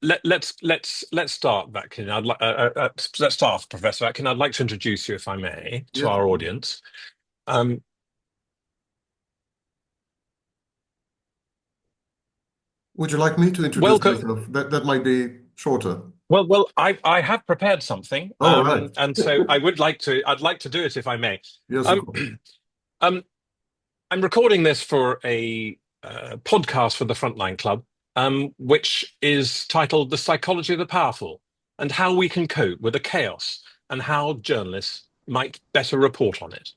Let's start, Vatkin. Let's start off, Professor Vatkin. I'd like to introduce you, if I may, to Yes. our audience. Um, Would you like me to introduce welcome. myself? That might be shorter. I have prepared something, Oh, right. and so I'd like to do it, if I may. Yes, of Um, course. um, I'm recording this for a podcast for the Frontline Club, which is titled "The Psychology of the Powerful and How We Can Cope with the Chaos and How Journalists Might Better Report on It."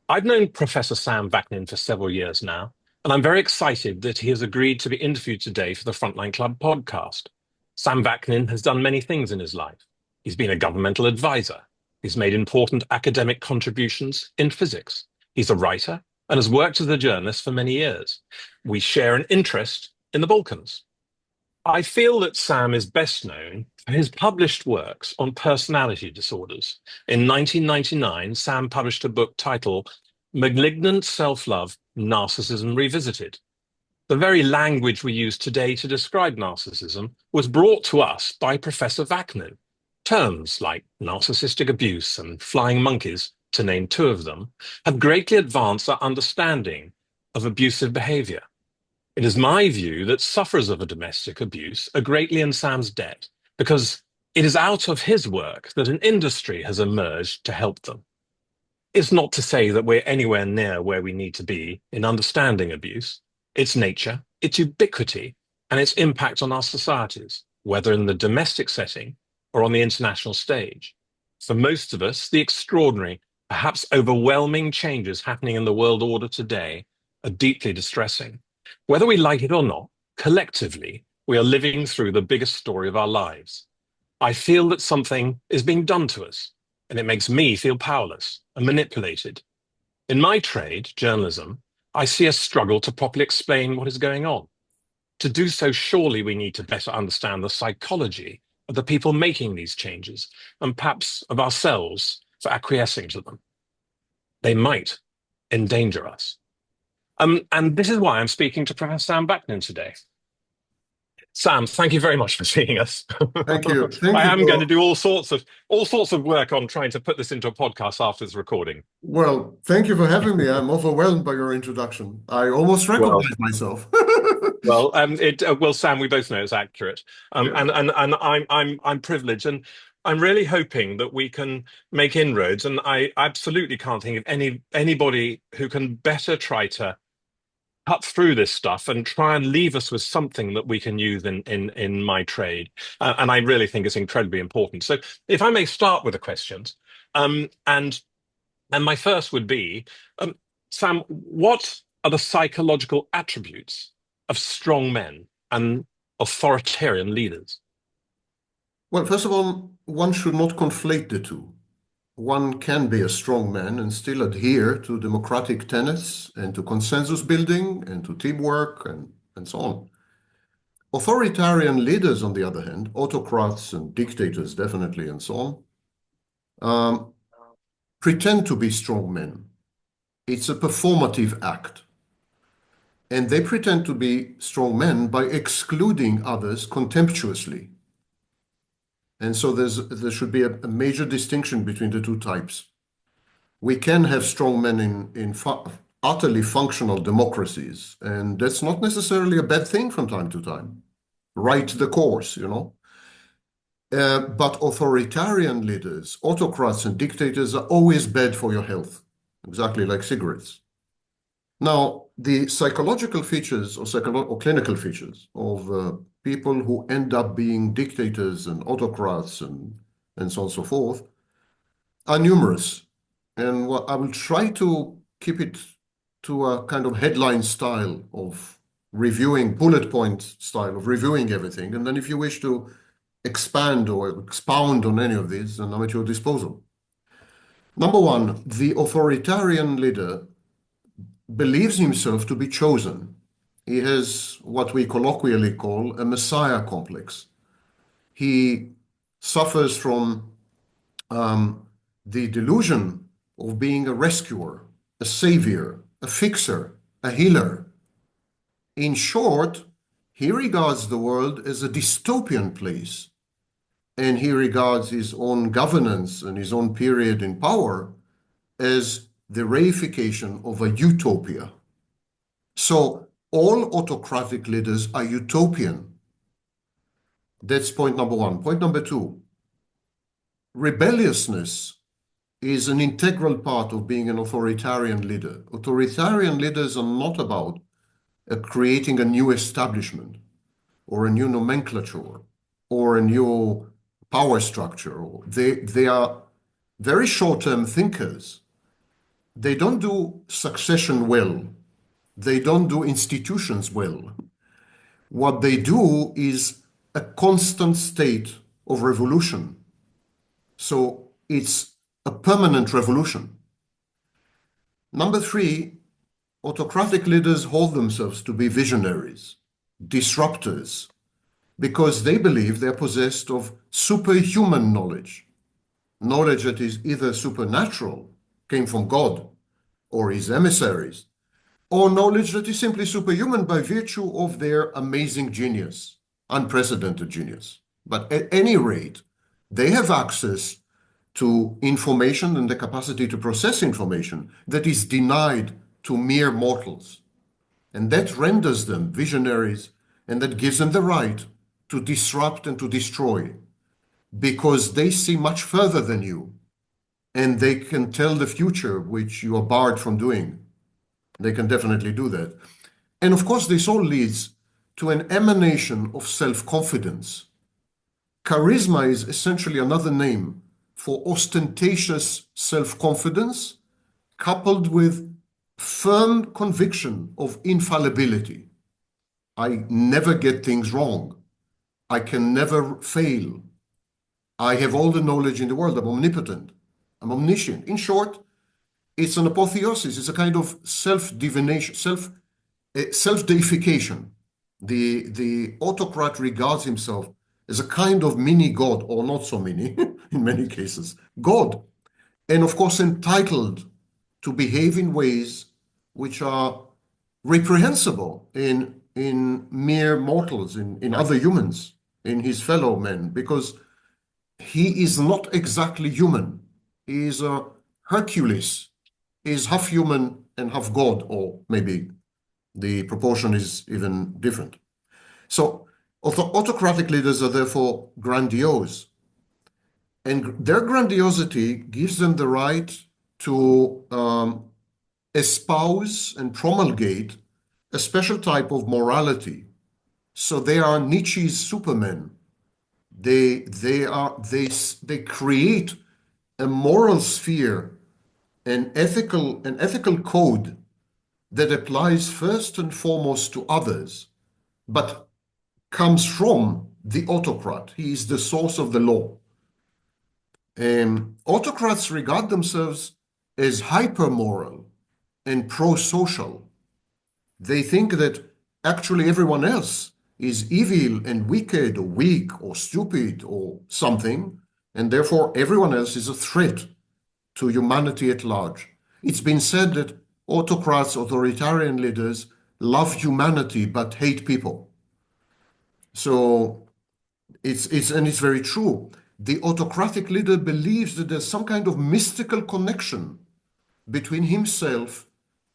I've known Professor Sam Vaknin for several years now, and I'm very excited that he has agreed to be interviewed today for the Frontline Club podcast. Sam Vaknin has done many things in his life. He's been a governmental advisor. He's made important academic contributions in physics. He's a writer and has worked as a journalist for many years. We share an interest in the Balkans. I feel that Sam is best known for his published works on personality disorders. In 1999, Sam published a book titled Malignant Self-Love, Narcissism Revisited. The very language we use today to describe narcissism was brought to us by Professor Vaknin. Terms like narcissistic abuse and flying monkeys, to name two of them, have greatly advanced our understanding of abusive behavior. It is my view that sufferers of a domestic abuse are greatly in Sam's debt because it is out of his work that an industry has emerged to help them. It's not to say that we're anywhere near where we need to be in understanding abuse, its nature, its ubiquity, and its impact on our societies, whether in the domestic setting or on the international stage. For most of us, the extraordinary, perhaps overwhelming changes happening in the world order today are deeply distressing. Whether we like it or not, collectively, we are living through the biggest story of our lives. I feel that something is being done to us, and it makes me feel powerless and manipulated. In my trade, journalism, I see a struggle to properly explain what is going on. To do so, surely we need to better understand the psychology of the people making these changes, and perhaps of ourselves for acquiescing to them. They might endanger us. And this is why I'm speaking to Professor Sam Vaknin today. Sam, thank you very much for seeing us. Thank you. Thank I you am going to for, do all sorts of work on trying to put this into a podcast after this recording. well, thank you for having me. I'm overwhelmed by your introduction. I almost Well, recognize myself. Sam, we both know it's accurate, Yes. and I'm privileged, and I'm really hoping that we can make inroads. And I absolutely can't think of anybody who can better try to cut through this stuff and try and leave us with something that we can use in my trade. And I really think it's incredibly important. So if I may start with the questions, um, and and my first would be, Sam, what are the psychological attributes of strong men and authoritarian leaders? Well, first of all, one should not conflate the two. One can be a strong man and still adhere to democratic tenets and to consensus building and to teamwork and so on. Authoritarian leaders, on the other hand, autocrats and dictators definitely and so on, um, pretend to be strong men. It's a performative act. And they pretend to be strong men by excluding others contemptuously. And so there should be a major distinction between the two types. We can have strong men in utterly functional democracies, and that's not necessarily a bad thing from time to time. Right the course, you know. But authoritarian leaders, autocrats and dictators are always bad for your health, exactly like cigarettes. Now, the psychological features or clinical features of people who end up being dictators and autocrats and so on and so forth are numerous. And what I will try to keep it to a kind of headline style of reviewing, bullet point style of reviewing everything. And then if you wish to expand or expound on any of these, then I'm at your disposal. Number one, the authoritarian leader believes himself to be chosen. He has what we colloquially call a messiah complex. He suffers from the delusion of being a rescuer, a savior, a fixer, a healer. In short, He regards the world as a dystopian place, and he regards his own governance and his own period in power as the reification of a utopia. So all autocratic leaders are utopian. That's point number one. Point number two, rebelliousness is an integral part of being an authoritarian leader. Authoritarian leaders are not about creating a new establishment or a new nomenclature or a new power structure. They are very short-term thinkers. They don't do succession well. They don't do institutions well. What they do is a constant state of revolution. So it's a permanent revolution. Number three, autocratic leaders hold themselves to be visionaries, disruptors, because they believe they're possessed of superhuman knowledge, knowledge that is either supernatural, came from God, or his emissaries, or knowledge that is simply superhuman by virtue of their amazing genius, unprecedented genius. But at any rate, they have access to information and the capacity to process information that is denied to mere mortals. And that renders them visionaries, and that gives them the right to disrupt and to destroy, because they see much further than you, and they can tell the future, which you are barred from doing. They can definitely do that. And of course, this all leads to an emanation of self-confidence. Charisma is essentially another name for ostentatious self-confidence, coupled with firm conviction of infallibility. I never get things wrong. I can never fail. I have all the knowledge in the world. I'm omnipotent. I'm omniscient. In short, it's an apotheosis. It's a kind of self-divination, self-deification. The autocrat regards himself as a kind of mini God, or not so mini, in many cases, God. And of course, entitled to behave in ways which are reprehensible in mere mortals, in other humans, in his fellow men, because he is not exactly human. He is a Hercules. He is half human and half God, or maybe the proportion is even different. So autocratic leaders are therefore grandiose, and their grandiosity gives them the right to espouse and promulgate a special type of morality. So they are Nietzsche's supermen. They create a moral sphere, an ethical code that applies first and foremost to others, but comes from the autocrat. He is the source of the law. Autocrats regard themselves as hyper-moral and pro-social. They think that actually everyone else is evil and wicked or weak or stupid or something, and therefore everyone else is a threat to humanity at large. It's been said that autocrats, authoritarian leaders, love humanity but hate people. So it's very true. The autocratic leader believes that there's some kind of mystical connection between himself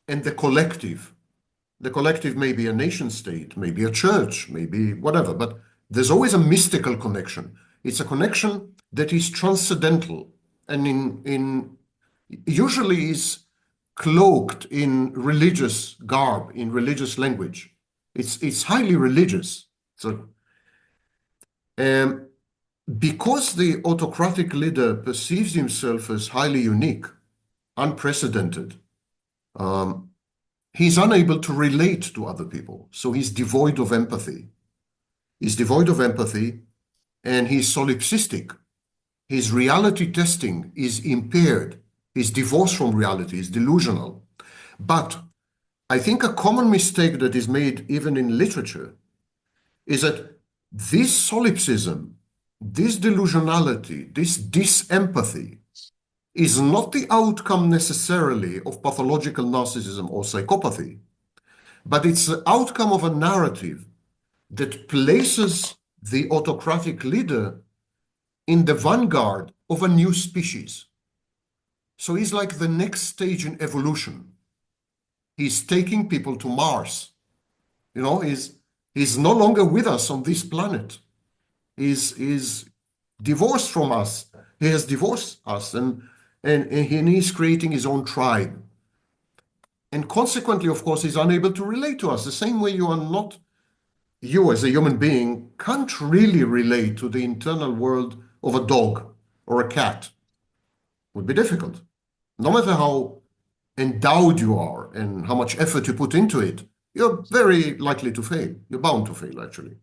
and the collective. The collective may be a nation state, maybe a church, maybe whatever, but there's always a mystical connection. It's a connection that is transcendental and usually is cloaked in religious garb, in religious language. It's highly religious. So, because the autocratic leader perceives himself as highly unique, unprecedented, he's unable to relate to other people. So he's devoid of empathy. He's devoid of empathy, and he's solipsistic. His reality testing is impaired. He's divorced from reality. He's delusional. But I think a common mistake that is made even in literature is that this solipsism, this delusionality, this disempathy is not the outcome necessarily of pathological narcissism or psychopathy, but it's the outcome of a narrative that places the autocratic leader in the vanguard of a new species. So he's like the next stage in evolution. He's taking people to Mars. You know, he's no longer with us on this planet. He's divorced from us. He has divorced us, and he's creating his own tribe. And consequently, of course, he's unable to relate to us. The same way you as a human being can't really relate to the internal world of a dog or a cat. It would be difficult. No matter how endowed you are and how much effort you put into it, you're very likely to fail. You're bound to fail, actually.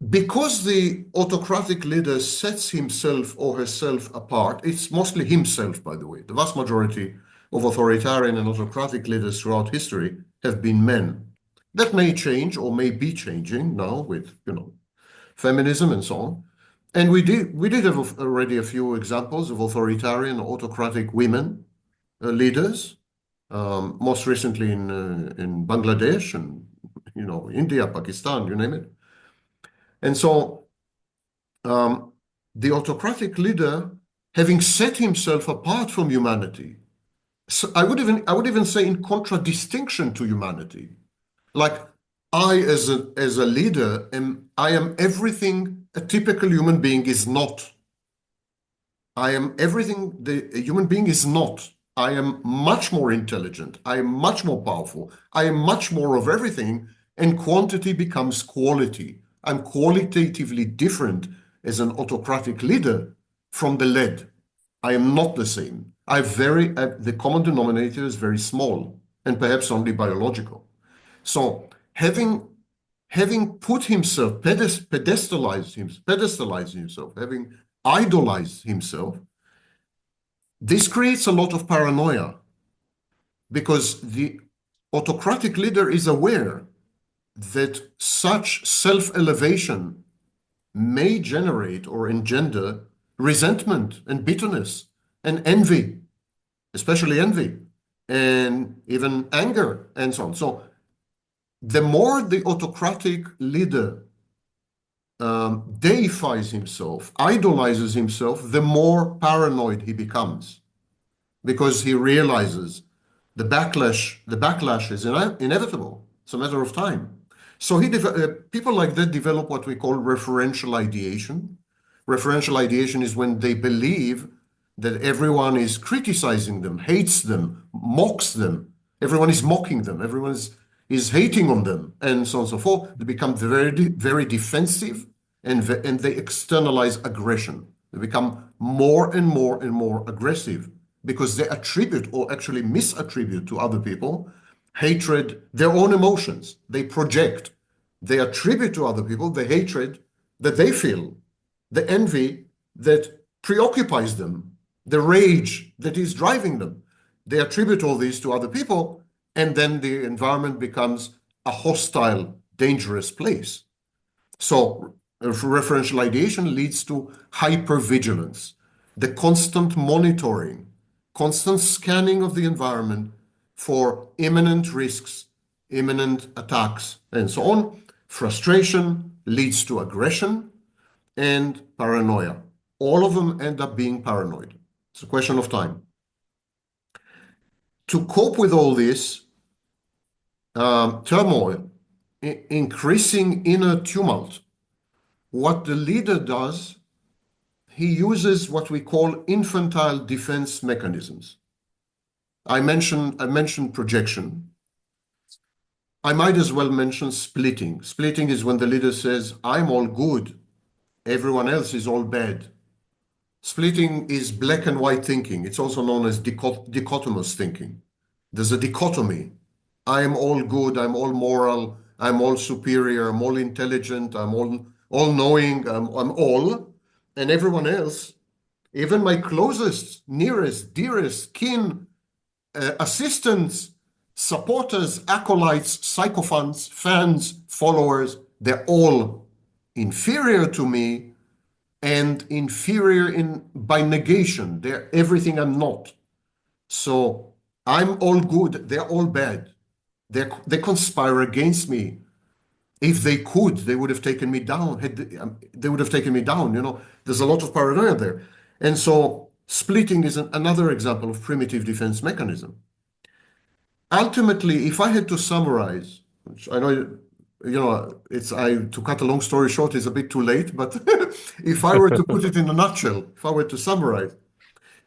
Because the autocratic leader sets himself or herself apart, it's mostly himself, by the way. The vast majority of authoritarian and autocratic leaders throughout history have been men. That may change or may be changing now with, feminism and so on. And we did have already a few examples of authoritarian or autocratic women leaders, most recently in Bangladesh and, India, Pakistan, you name it. And so the autocratic leader, having set himself apart from humanity, so I would even say in contradistinction to humanity, like I as a leader I am everything a typical human being is not. I am everything a human being is not. I am much more intelligent. I am much more powerful. I am much more of everything, and quantity becomes quality. I'm qualitatively different as an autocratic leader from the led. I am not the same. The common denominator is very small and perhaps only biological. So having put himself, pedestalized himself, having idolized himself, this creates a lot of paranoia because the autocratic leader is aware that such self-elevation may generate or engender resentment and bitterness and envy, especially envy, and even anger and so on. So the more the autocratic leader deifies himself, idolizes himself, the more paranoid he becomes because he realizes the backlash is inevitable. It's a matter of time. So people like that develop what we call referential ideation. Referential ideation is when they believe that everyone is criticizing them, hates them, mocks them. Everyone is mocking them. Everyone is hating on them, and so on and so forth. They become very, very defensive, and they externalize aggression. They become more and more and more aggressive because they attribute or actually misattribute to other people hatred, their own emotions. They project, they attribute to other people the hatred that they feel, the envy that preoccupies them, the rage that is driving them. They attribute all these to other people, and then the environment becomes a hostile, dangerous place. So referential ideation leads to hypervigilance, the constant monitoring, constant scanning of the environment for imminent risks, imminent attacks, and so on. Frustration leads to aggression and paranoia. All of them end up being paranoid. It's a question of time. To cope with all this turmoil, increasing inner tumult, what the leader does, he uses what we call infantile defense mechanisms. I mentioned projection. I might as well mention splitting. Splitting is when the leader says, I'm all good, everyone else is all bad. Splitting is black and white thinking. It's also known as dichotomous thinking. There's a dichotomy. I am all good, I'm all moral, I'm all superior, I'm all intelligent, I'm all knowing, I'm all, and everyone else, even my closest, nearest, dearest kin, assistants, supporters, acolytes, sycophants, fans, followers, they're all inferior to me and inferior by negation. They're everything I'm not. So I'm all good, they're all bad. They conspire against me If they could, they would have taken me down. They would have taken me down. There's a lot of paranoia there. And so splitting is another example of primitive defense mechanism. Ultimately, if I had to summarize, which I know, to cut a long story short is a bit too late, but if I were to put it in a nutshell, if I were to summarize,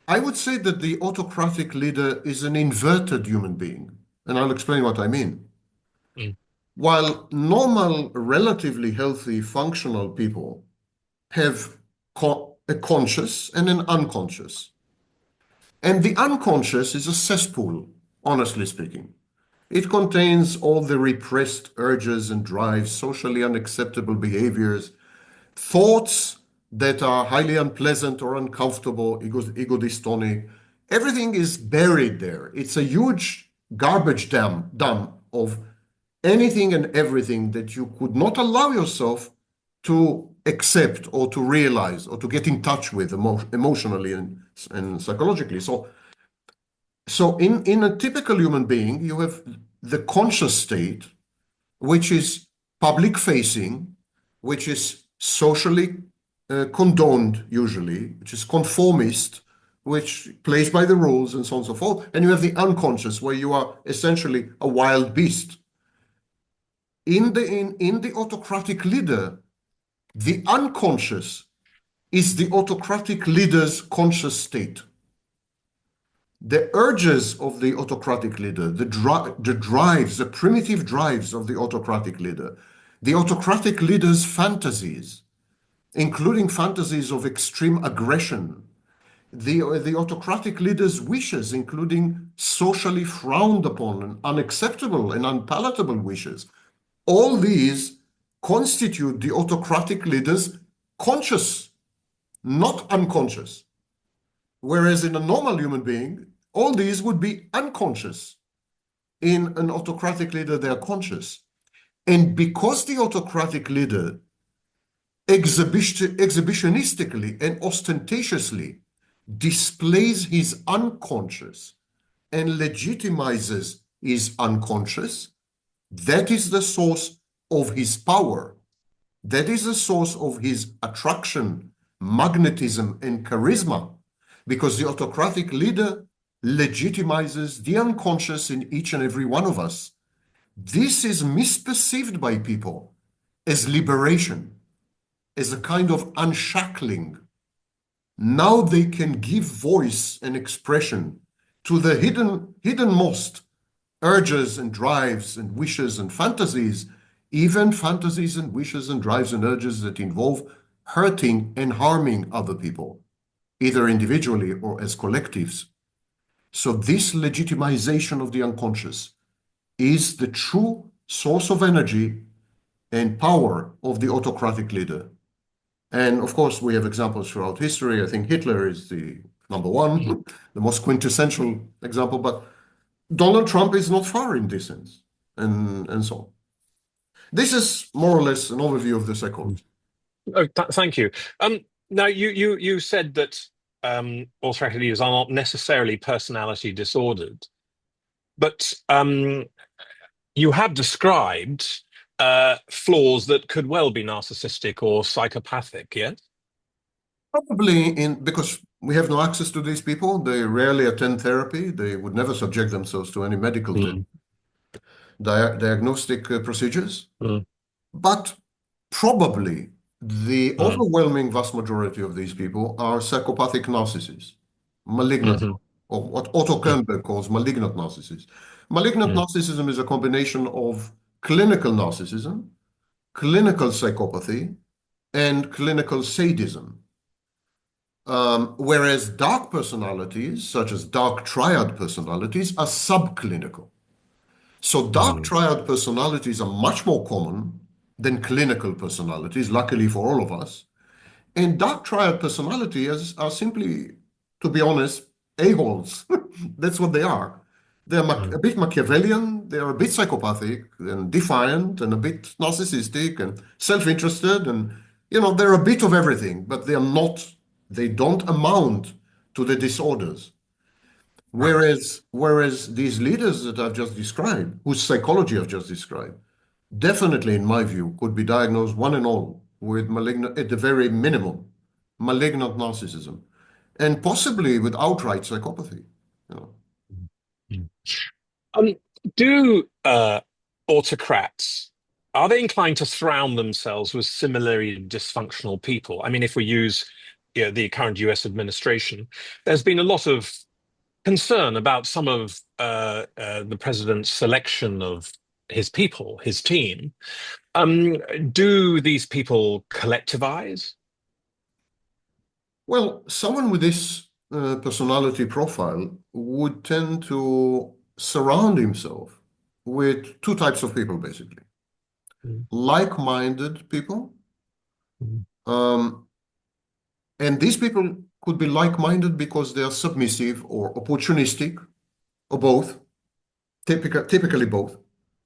I would say that the autocratic leader is an inverted human being. And I'll explain what I mean. Mm. While normal, relatively healthy, functional people have a conscious and an unconscious. And the unconscious is a cesspool, honestly speaking. It contains all the repressed urges and drives, socially unacceptable behaviors, thoughts that are highly unpleasant or uncomfortable, ego dystonic. Everything is buried there. It's a huge garbage dump of anything and everything that you could not allow yourself to accept or to realize or to get in touch with emotionally and psychologically. So in a typical human being, you have the conscious state, which is public facing, which is socially condoned usually, which is conformist, which plays by the rules and so on and so forth. And you have the unconscious, where you are essentially a wild beast. In the autocratic leader, the unconscious is the autocratic leader's conscious state. The urges of the autocratic leader, the drives, the primitive drives of the autocratic leader, the autocratic leader's fantasies, including fantasies of extreme aggression, the autocratic leader's wishes, including socially frowned upon and unacceptable and unpalatable wishes, all these constitute the autocratic leader's conscious, not unconscious. Whereas in a normal human being, all these would be unconscious. In an autocratic leader, they are conscious. And because the autocratic leader exhibitionistically and ostentatiously displays his unconscious and legitimizes his unconscious, that is the source of his power. That is the source of his attraction, magnetism, and charisma, because the autocratic leader legitimizes the unconscious in each and every one of us. This is misperceived by people as liberation, as a kind of unshackling. Now they can give voice and expression to the hiddenmost urges and drives and wishes and fantasies, even fantasies and wishes and drives and urges that involve hurting and harming other people, either individually or as collectives. So this legitimization of the unconscious is the true source of energy and power of the autocratic leader. And of course, we have examples throughout history. I think Hitler is the number one, the most quintessential example, but Donald Trump is not far in this sense, and so on. This is more or less an overview of the psychology. Oh, thank you. Now, you said that authoritarian leaders are not necessarily personality disordered, but you have described flaws that could well be narcissistic or psychopathic, yes? Probably because we have no access to these people. They rarely attend therapy. They would never subject themselves to any medical diagnostic procedures. But probably the overwhelming vast majority of these people are psychopathic narcissists, malignant, or what Otto Kernberg calls malignant narcissists. Malignant narcissism is a combination of clinical narcissism, clinical psychopathy, and clinical sadism. Whereas dark personalities, such as dark triad personalities, are subclinical. So dark triad personalities are much more common than clinical personalities, luckily for all of us. And dark triad personalities are simply, to be honest, a-holes. That's what they are. They're a bit Machiavellian, they're a bit psychopathic and defiant and a bit narcissistic and self-interested, and they're a bit of everything, but they don't amount to the disorders. Whereas these leaders that I've just described, whose psychology I've just described, definitely, in my view, could be diagnosed one and all with malignant, at the very minimum, malignant narcissism, and possibly with outright psychopathy. You know. Mm. Um, do autocrats, are they inclined to surround themselves with similarly dysfunctional people? I mean, if we use, the current US administration, there's been a lot of concern about some of the president's selection of his people, his team. Um, do these people collectivize? Well, someone with this personality profile would tend to surround himself with two types of people, basically. Mm, Like-minded people, mm, um, and these people could be like-minded because they are submissive or opportunistic, or both, typically both.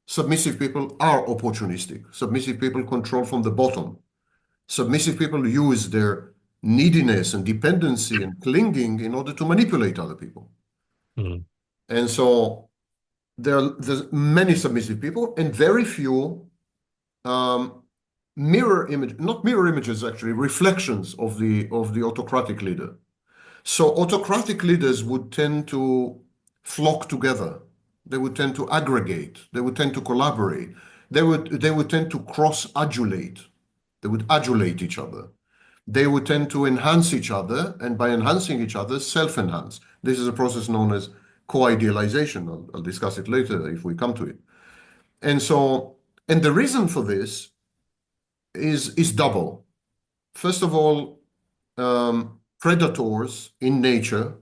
Submissive people are opportunistic. Submissive people control from the bottom. Submissive people use their neediness and dependency and clinging in order to manipulate other people. mm, And so there's many submissive people and very few um, not mirror images, actually, reflections of the autocratic leader. So autocratic leaders would tend to flock together. They would tend to aggregate. They would tend to collaborate. They would tend to cross-adulate. They would adulate each other. They would tend to enhance each other, and by enhancing each other, self-enhance. This is a process known as co-idealization. I'll discuss it later if we come to it. And so, and the reason for this is double. First of all, predators in nature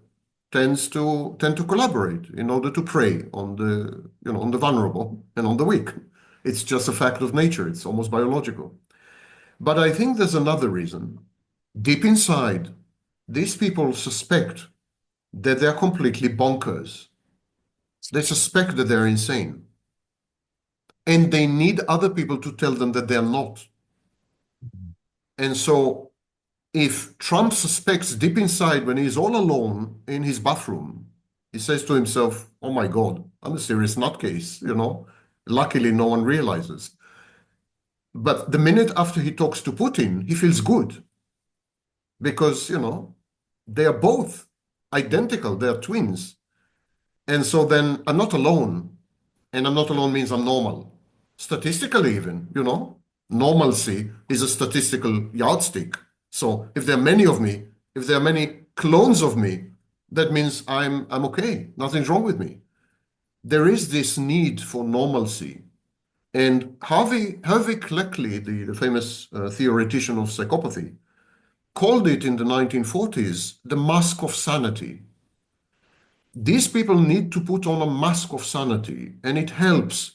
tend to collaborate in order to prey on the vulnerable and on the weak. It's just a fact of nature. It's almost biological. But I think there's another reason. Deep inside, these people suspect that they're completely bonkers. They suspect that they're insane. And they need other people to tell them that they're not. And so if Trump suspects deep inside when he's all alone in his bathroom, he says to himself, "Oh my God, I'm a serious nutcase, you know." Luckily, no one realizes. But the minute after he talks to Putin, he feels good because, they are both identical, they are twins. And so then I'm not alone. And I'm not alone means I'm normal. Statistically, even, normalcy is a statistical yardstick. So if there are many of me, if there are many clones of me, that means I'm okay. Nothing's wrong with me. There is this need for normalcy. And Harvey Cleckley, the famous theoretician of psychopathy, called it in the 1940s the mask of sanity. These people need to put on a mask of sanity, and it helps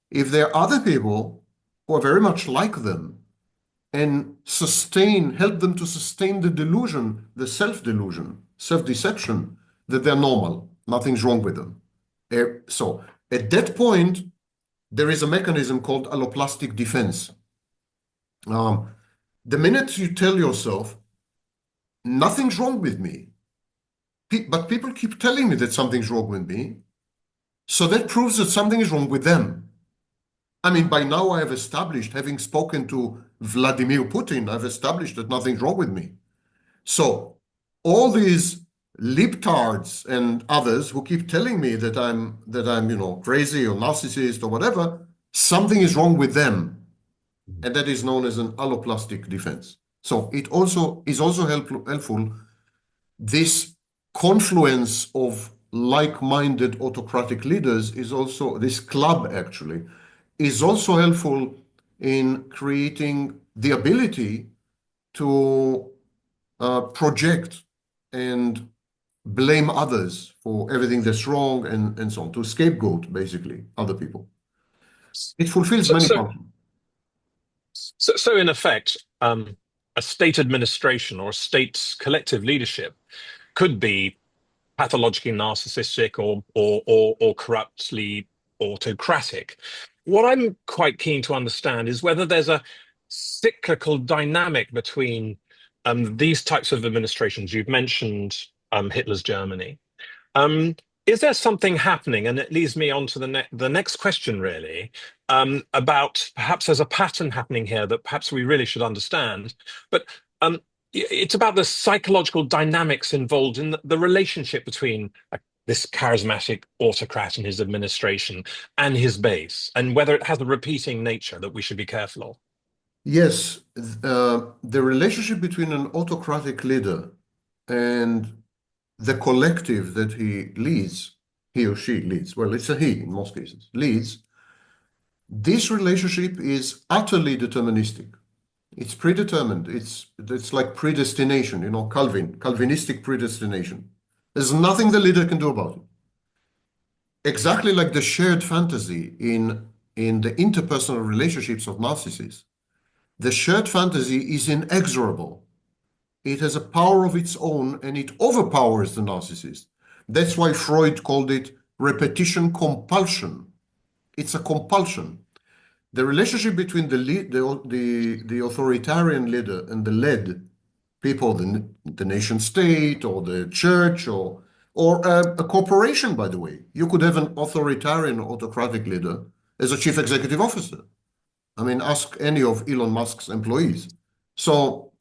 if there are other people who are very much like them and help them to sustain the delusion, the self-delusion, self-deception that they're normal, nothing's wrong with them. So at that point, there is a mechanism called alloplastic defense. Um, the minute you tell yourself, nothing's wrong with me, but people keep telling me that something's wrong with me, so that proves that something is wrong with them. I mean, by now I have established, having spoken to Vladimir Putin, I've established that nothing's wrong with me. So all these libtards and others who keep telling me that I'm crazy or narcissist or whatever, something is wrong with them. And that is known as an alloplastic defense. So it also is also helpful. This confluence of like-minded autocratic leaders is also, this club actually, is also helpful in creating the ability to project and blame others for everything that's wrong and so on, to scapegoat basically other people. It fulfills So, many so, functions. so in effect, a state administration or a state's collective leadership could be pathologically narcissistic or corruptly autocratic. What I'm quite keen to understand is whether there's a cyclical dynamic between these types of administrations. You've mentioned Hitler's Germany. Um, is there something happening? And it leads me on to the next question, really, about perhaps there's a pattern happening here that perhaps we really should understand. But um, it's about the psychological dynamics involved in the relationship between this charismatic autocrat and his administration and his base, and whether it has a repeating nature that we should be careful of. Yes, the relationship between an autocratic leader and the collective that he leads, he or she leads, well, it's a he in most cases, leads, this relationship is utterly deterministic. It's predetermined. It's like predestination, Calvinistic predestination. There's nothing the leader can do about it. Exactly like the shared fantasy in the interpersonal relationships of narcissists. The shared fantasy is inexorable. It has a power of its own and it overpowers the narcissist. That's why Freud called it repetition compulsion. It's a compulsion. The relationship between the authoritarian leader and the led people, the nation state or the church or a corporation, by the way. You could have an authoritarian autocratic leader as a chief executive officer. I mean, ask any of Elon Musk's employees. So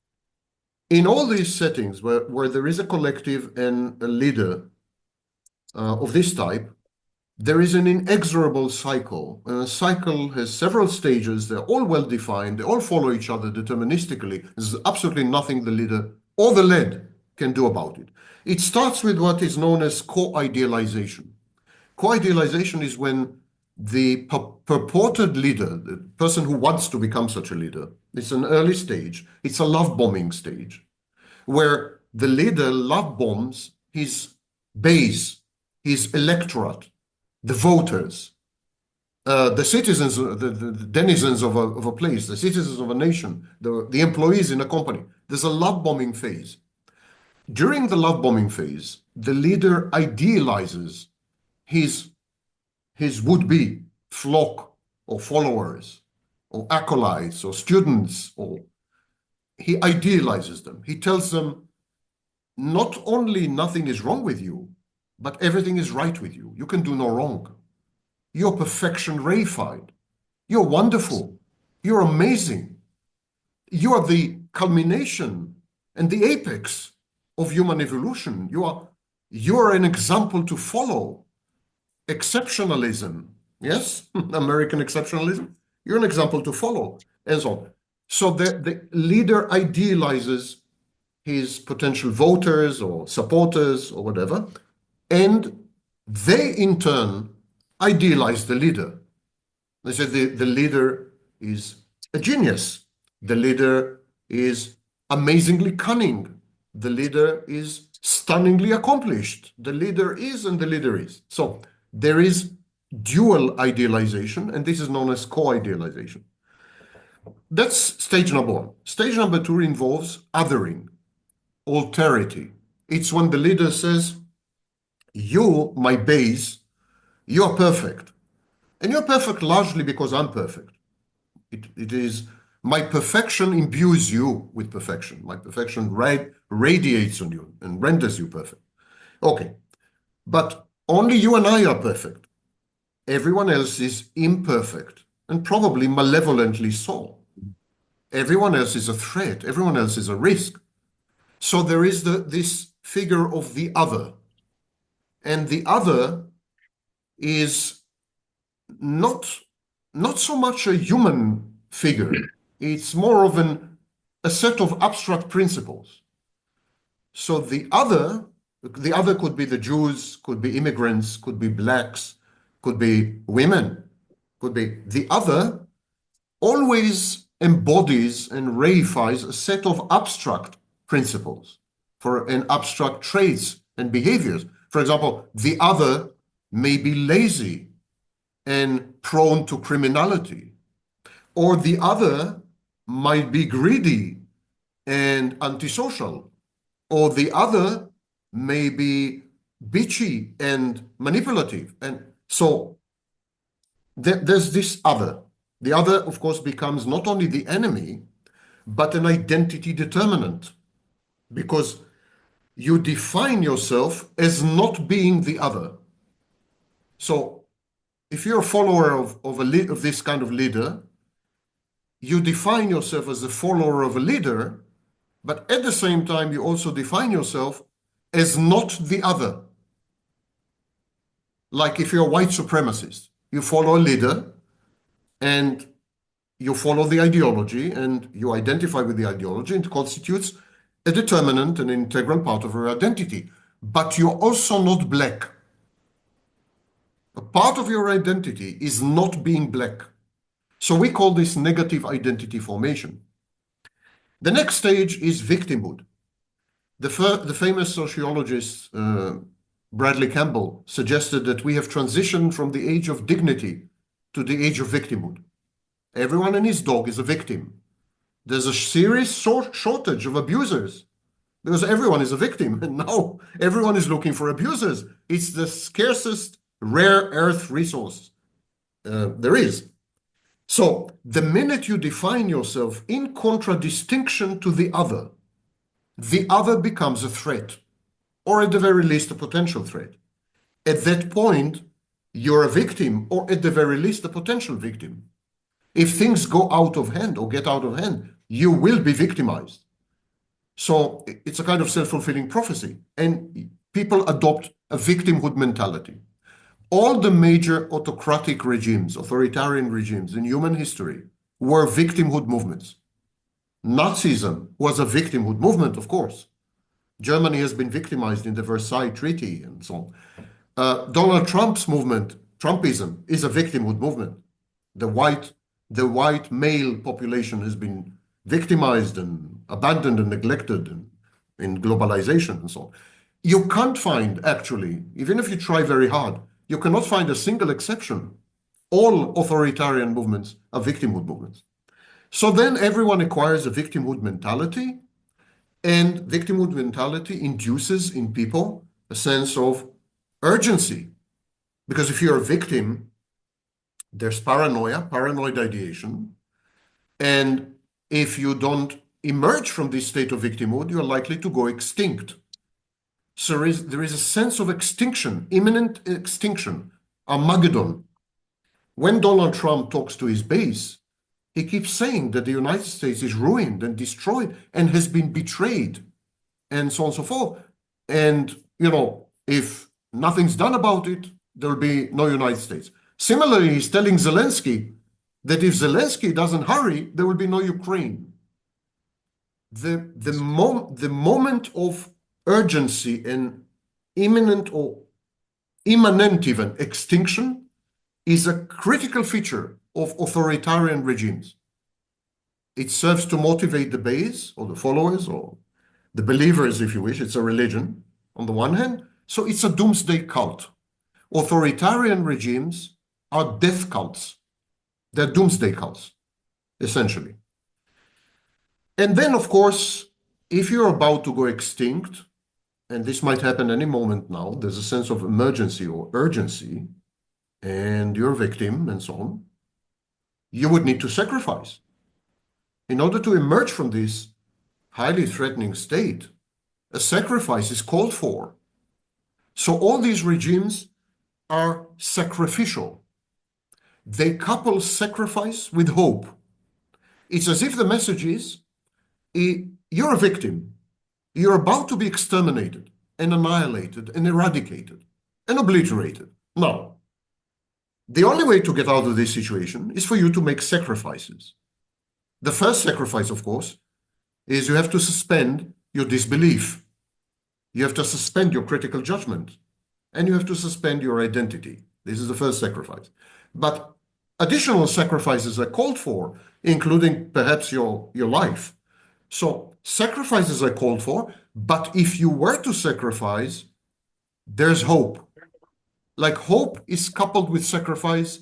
in all these settings where there is a collective and a leader of this type, there is an inexorable cycle. And a cycle has several stages. They're all well defined. They all follow each other deterministically. There's absolutely nothing the leader or the led can do about it. It starts with what is known as co-idealization. Co-idealization is when the purported leader, the person who wants to become such a leader, it's an early stage. It's a love bombing stage where the leader love bombs his base, his electorate, the voters, the citizens, the denizens of a place, the citizens of a nation, the employees in a company. There's a love bombing phase. During the love bombing phase, the leader idealizes his would-be flock or followers or acolytes or students, or he idealizes them. He tells them not only nothing is wrong with you, but everything is right with you. You can do no wrong. You're perfection reified. You're wonderful. You're amazing. You are the culmination and the apex of human evolution. You are an example to follow. Exceptionalism, yes? American exceptionalism. You're an example to follow, and so on. So the leader idealizes his potential voters or supporters or whatever, and they in turn idealize the leader. They say the leader is a genius. The leader is amazingly cunning. The leader is stunningly accomplished. The leader is, and the leader is. So there is dual idealization, and this is known as co-idealization. That's stage number one. Stage number two involves othering, alterity. It's when the leader says, you, my base, you're perfect. And you're perfect largely because I'm perfect. It is my perfection imbues you with perfection. My perfection radiates on you and renders you perfect. Okay, but only you and I are perfect. Everyone else is imperfect and probably malevolently so. Everyone else is a threat. Everyone else is a risk. So there is this figure of the other. And the other is not so much a human figure. It's more of a set of abstract principles. So the other could be the Jews, could be immigrants, could be blacks, could be women, could be the other always embodies and reifies a set of abstract principles and abstract traits and behaviors. For example, the other may be lazy and prone to criminality, or the other might be greedy and antisocial, or the other may be bitchy and manipulative. And so there's this other. The other, of course, becomes not only the enemy, but an identity determinant, because you define yourself as not being the other. So if you're a follower of this kind of leader, you define yourself as a follower of a leader, but at the same time, you also define yourself as not the other. Like if you're a white supremacist, you follow a leader and you follow the ideology and you identify with the ideology, and it constitutes a determinant and integral part of your identity. But you're also not black. A part of your identity is not being black. So we call this negative identity formation. The next stage is victimhood. The famous sociologist Bradley Campbell suggested that we have transitioned from the age of dignity to the age of victimhood. Everyone and his dog is a victim. There's a serious shortage of abusers because everyone is a victim, and now everyone is looking for abusers. It's the scarcest rare earth resource there is. So the minute you define yourself in contradistinction to the other becomes a threat, or at the very least, a potential threat. At that point, you're a victim, or at the very least, a potential victim. If things go out of hand or get out of hand, you will be victimized. So it's a kind of self-fulfilling prophecy, and people adopt a victimhood mentality. All the major autocratic regimes, authoritarian regimes in human history were victimhood movements. Nazism was a victimhood movement, of course. Germany has been victimized in the Versailles Treaty and so on. Donald Trump's movement, Trumpism, is a victimhood movement. The white male population has been victimized and abandoned and neglected in globalization and so on. You can't find, actually, even if you try very hard, you cannot find a single exception. All authoritarian movements are victimhood movements. So then everyone acquires a victimhood mentality, and victimhood mentality induces in people a sense of urgency. Because if you're a victim, there's paranoia, paranoid ideation, and if you don't emerge from this state of victimhood, you're likely to go extinct. So there is a sense of extinction, imminent extinction, Armageddon. When Donald Trump talks to his base, he keeps saying that the United States is ruined and destroyed and has been betrayed, and so on and so forth. And, if nothing's done about it, there'll be no United States. Similarly, he's telling Zelensky that if Zelensky doesn't hurry, there will be no Ukraine. The moment of urgency and imminent or immanent even extinction is a critical feature of authoritarian regimes. It serves to motivate the base or the followers or the believers, if you wish. It's a religion on the one hand. So it's a doomsday cult. Authoritarian regimes are death cults. They're doomsday cults, essentially. And then, of course, if you're about to go extinct, and this might happen any moment now, there's a sense of emergency or urgency, and you're a victim and so on, you would need to sacrifice. In order to emerge from this highly threatening state, a sacrifice is called for. So all these regimes are sacrificial. They couple sacrifice with hope. It's as if the message is, you're a victim. You're about to be exterminated and annihilated and eradicated and obliterated. Now, the only way to get out of this situation is for you to make sacrifices. The first sacrifice, of course, is you have to suspend your disbelief. You have to suspend your critical judgment, and you have to suspend your identity. This is the first sacrifice. But additional sacrifices are called for, including perhaps your life. So sacrifices are called for, but if you were to sacrifice, there's hope. Like hope is coupled with sacrifice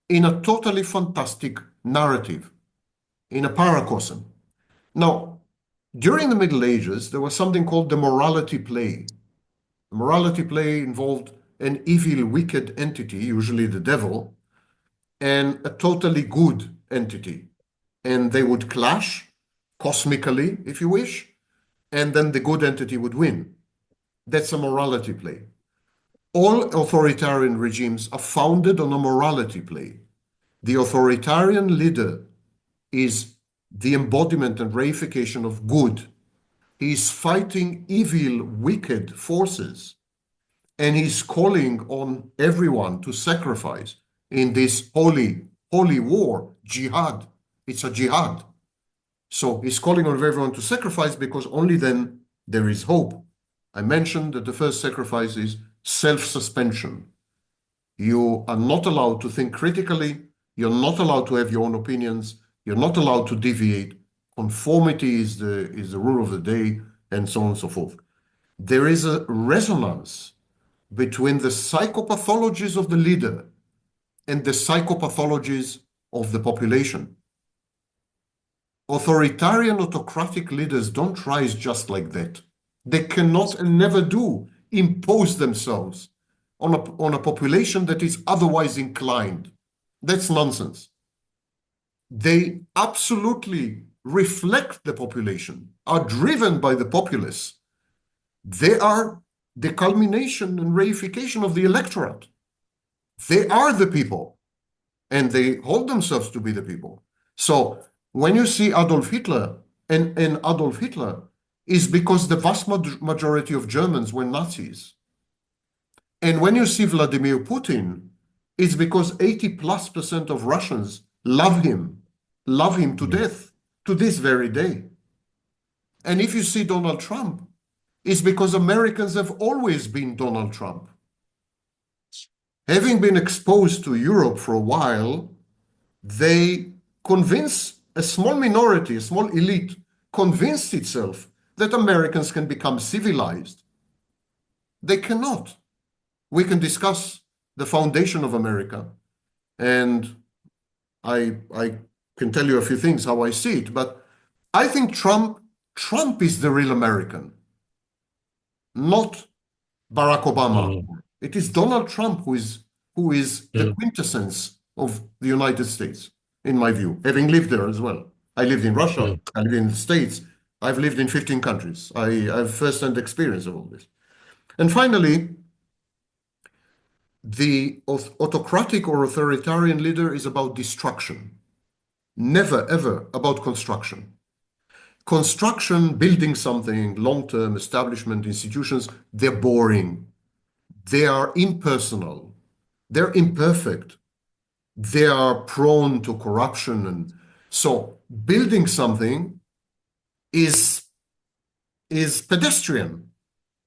in a totally fantastic narrative, in a paracosm. Now, during the Middle Ages, there was something called the morality play. The morality play involved an evil, wicked entity, usually the devil, and a totally good entity. And they would clash cosmically, if you wish, and then the good entity would win. That's a morality play. All authoritarian regimes are founded on a morality play. The authoritarian leader is the embodiment and reification of good. He's fighting evil, wicked forces, and he's calling on everyone to sacrifice in this holy war, jihad. It's a jihad. So he's calling on everyone to sacrifice because only then there is hope. I mentioned that the first sacrifice is self-suspension. You are not allowed to think critically. You're not allowed to have your own opinions. You're not allowed to deviate. Conformity is the rule of the day, and so on and so forth. There is a resonance between the psychopathologies of the leader and the psychopathologies of the population. Authoritarian autocratic leaders don't rise just like that. They cannot and never do impose themselves on a population that is otherwise inclined. That's nonsense. They absolutely reflect the population, are driven by the populace. They are the culmination and reification of the electorate. They are the people, and they hold themselves to be the people. So when you see Adolf Hitler, and Adolf Hitler is because the vast majority of Germans were Nazis. And when you see Vladimir Putin, it's because 80+% of Russians love him to death, to this very day. And if you see Donald Trump, it's because Americans have always been Donald Trump. Having been exposed to Europe for a while, they convince a small minority, a small elite, convinced itself that Americans can become civilized. They cannot. We can discuss the foundation of America, and I can tell you a few things how I see it, but I think Trump is the real American, not Barack Obama. It is Donald Trump who is the quintessence of the United States, in my view, having lived there as well. I lived in Russia, I lived in the States, I've lived in 15 countries. I have first-hand experience of all this. And finally, the autocratic or authoritarian leader is about destruction, never, ever about construction. Construction, building something, long-term establishment, institutions, they're boring. They are impersonal. They're imperfect. They are prone to corruption. And so building something is pedestrian.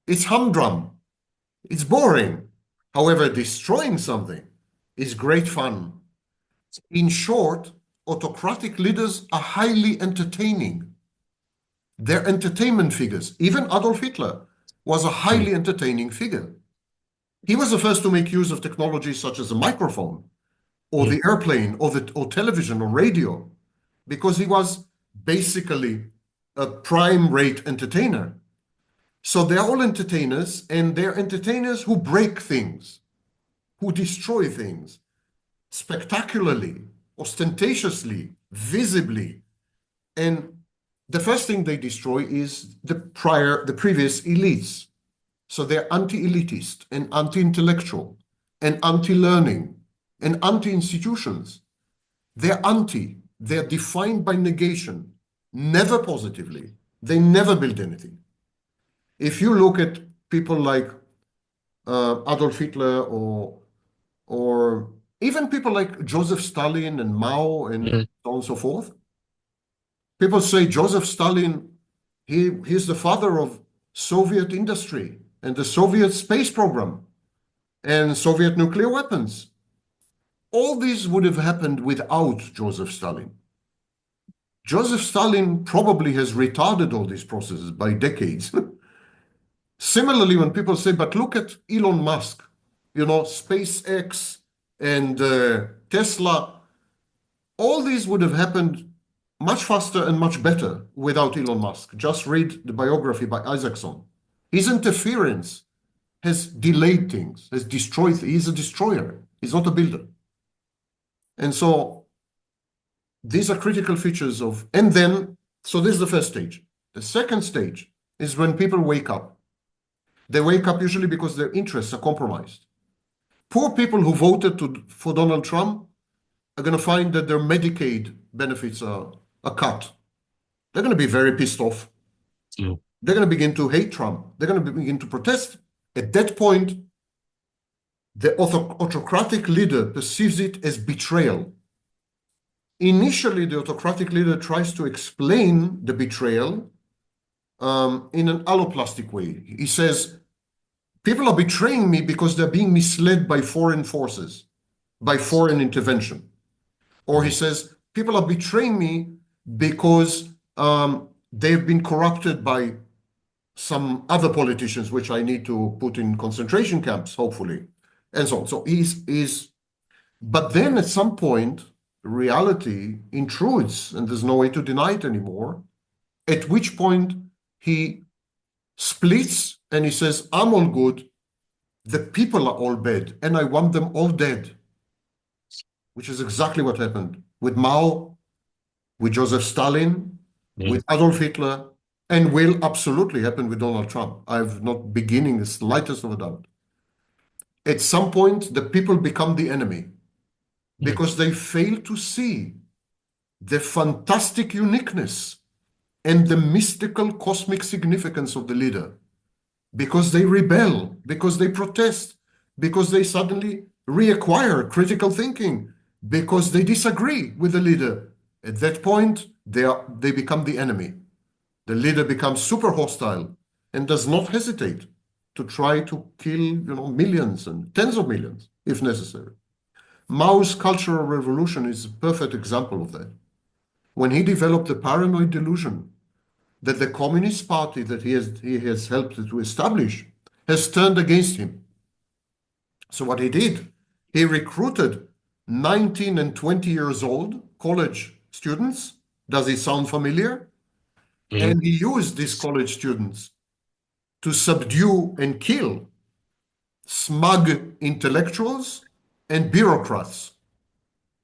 It's humdrum. It's boring. However, destroying something is great fun. In short, autocratic leaders are highly entertaining. They're entertainment figures. Even Adolf Hitler was a highly entertaining figure. He was the first to make use of technologies such as a microphone, or the airplane, or television, or radio, because he was basically a prime rate entertainer. So they're all entertainers, and they're entertainers who break things, who destroy things spectacularly, ostentatiously, visibly. And the first thing they destroy is the previous elites. So they're anti-elitist and anti-intellectual and anti-learning and anti-institutions. They're defined by negation, never positively. They never build anything. If you look at people like Adolf Hitler or even people like Joseph Stalin and Mao and so on and so forth, people say Joseph Stalin, he's the father of Soviet industry and the Soviet space program and Soviet nuclear weapons. All these would have happened without Joseph Stalin. Joseph Stalin probably has retarded all these processes by decades. Similarly, when people say, but look at Elon Musk, SpaceX and Tesla, all these would have happened much faster and much better without Elon Musk. Just read the biography by Isaacson. His interference has delayed things, has destroyed. He's a destroyer. He's not a builder. And so these are critical features of, and then, so this is the first stage. The second stage is when people wake up. They wake up usually because their interests are compromised. Poor people who voted for Donald Trump are going to find that their Medicaid benefits are cut. They're going to be very pissed off. Mm. They're going to begin to hate Trump. They're going to begin to protest. At that point, the autocratic leader perceives it as betrayal. Initially, the autocratic leader tries to explain the betrayal in an alloplastic way. He says, people are betraying me because they're being misled by foreign forces, by foreign intervention. Or he says, people are betraying me because they've been corrupted by some other politicians, which I need to put in concentration camps, hopefully, and so on. So but then at some point, reality intrudes, and there's no way to deny it anymore, at which point he splits and he says, I'm all good, the people are all bad, and I want them all dead, which is exactly what happened with Mao, with Joseph Stalin, with Adolf Hitler, and will absolutely happen with Donald Trump. I've not beginning the slightest of a doubt. At some point, the people become the enemy because they fail to see the fantastic uniqueness and the mystical cosmic significance of the leader, because they rebel, because they protest, because they suddenly reacquire critical thinking, because they disagree with the leader. At that point, they become the enemy. The leader becomes super hostile and does not hesitate to try to kill, millions and tens of millions if necessary. Mao's Cultural Revolution is a perfect example of that. When he developed the paranoid delusion that the Communist Party that he has helped to establish has turned against him. So what he did, he recruited 19 and 20 years old college students. Does it sound familiar? And he used these college students to subdue and kill smug intellectuals and bureaucrats.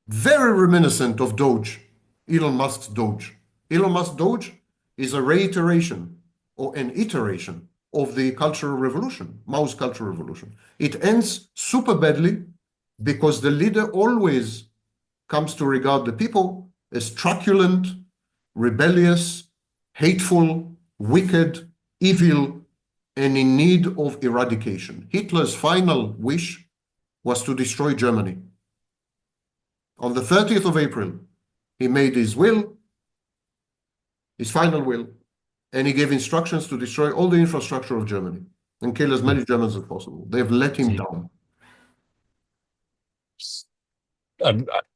Very reminiscent of Doge, Elon Musk's Doge. Elon Musk's Doge is a reiteration or an iteration of the Cultural Revolution, Mao's Cultural Revolution. It ends super badly because the leader always comes to regard the people as truculent, rebellious, hateful, wicked, evil, and in need of eradication. Hitler's final wish was to destroy Germany. On the 30th of April, he made his will, his final will, and he gave instructions to destroy all the infrastructure of Germany and kill as many Germans as possible. They've let him down.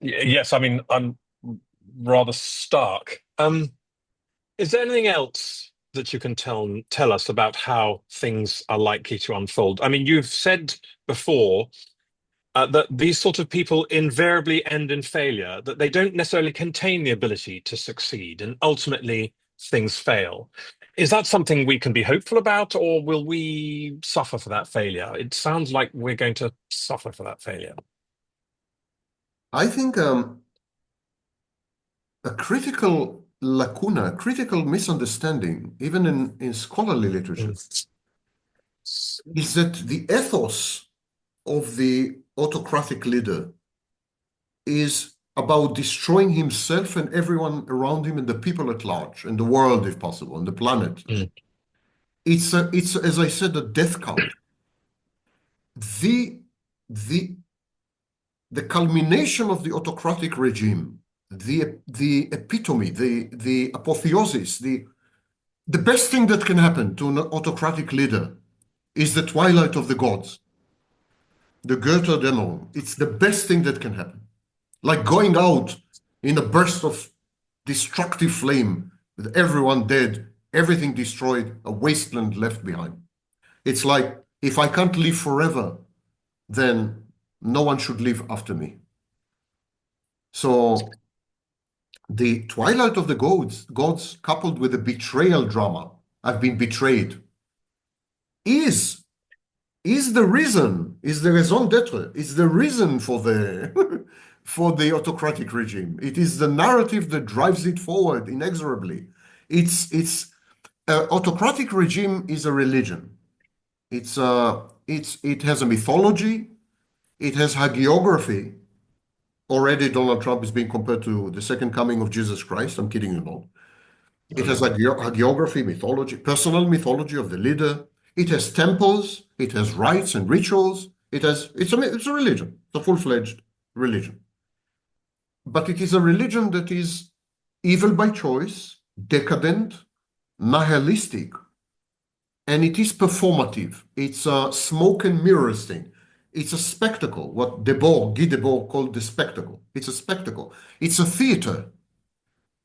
Yes, I mean, I'm rather stark. Is there anything else that you can tell us about how things are likely to unfold? I mean, you've said before that these sort of people invariably end in failure, that they don't necessarily contain the ability to succeed, and ultimately things fail. Is that something we can be hopeful about, or will we suffer for that failure? It sounds like we're going to suffer for that failure. I think a critical lacuna, critical misunderstanding, even in scholarly literature, is that the ethos of the autocratic leader is about destroying himself and everyone around him and the people at large and the world, if possible, and the planet. It's as I said, a death cult. The culmination of the autocratic regime, the epitome, the apotheosis, the best thing that can happen to an autocratic leader is the twilight of the gods, the Götterdämmerung. It's the best thing that can happen. Like going out in a burst of destructive flame with everyone dead, everything destroyed, a wasteland left behind. It's like, if I can't live forever, then no one should live after me. So the twilight of the gods coupled with the betrayal drama, I've been betrayed, is the reason, is the raison d'être, is the reason for the for the autocratic regime. It is the narrative that drives it forward inexorably. Autocratic regime is a religion. It has a mythology. It has hagiography. Already, Donald Trump is being compared to the second coming of Jesus Christ. I'm kidding you not. It has hagiography, mythology, personal mythology of the leader. It has temples. It has rites and rituals. It's a religion. It's a full-fledged religion. But it is a religion that is evil by choice, decadent, nihilistic, and it is performative. It's a smoke and mirrors thing. It's a spectacle, what Guy Debord called the spectacle. It's a spectacle. It's a theater.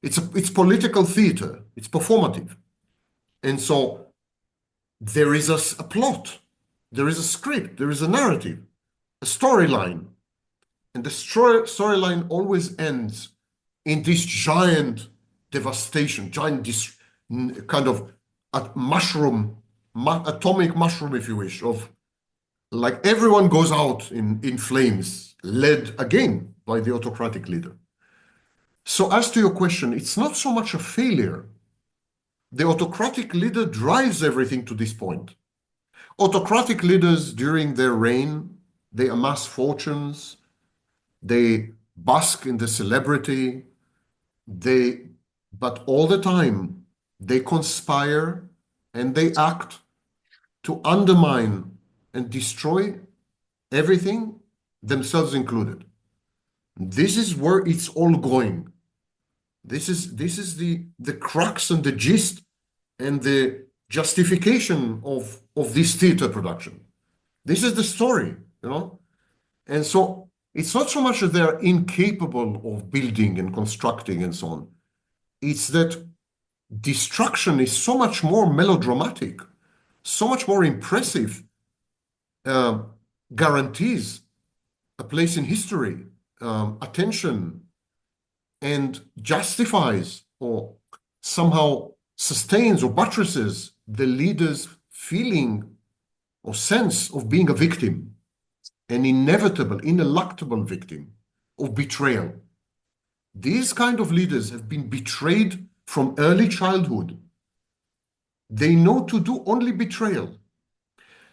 It's political theater. It's performative. And so there is a plot, there is a script, there is a narrative, a storyline. And the storyline always ends in this giant devastation, kind of atomic mushroom, if you wish, of like everyone goes out in flames, led again by the autocratic leader. So as to your question, it's not so much a failure. The autocratic leader drives everything to this point. Autocratic leaders during their reign, they amass fortunes, they bask in the celebrity, but all the time they conspire and they act to undermine and destroy everything, themselves included. This is where it's all going. This is the crux and the gist and the justification of this theater production. This is the story, you know? And so it's not so much that they're incapable of building and constructing and so on. It's that destruction is so much more melodramatic, so much more impressive, guarantees a place in history, attention, and justifies or somehow sustains or buttresses the leader's feeling or sense of being a victim, an inevitable, ineluctable victim of betrayal. These kind of leaders have been betrayed from early childhood. They know to do only betrayal.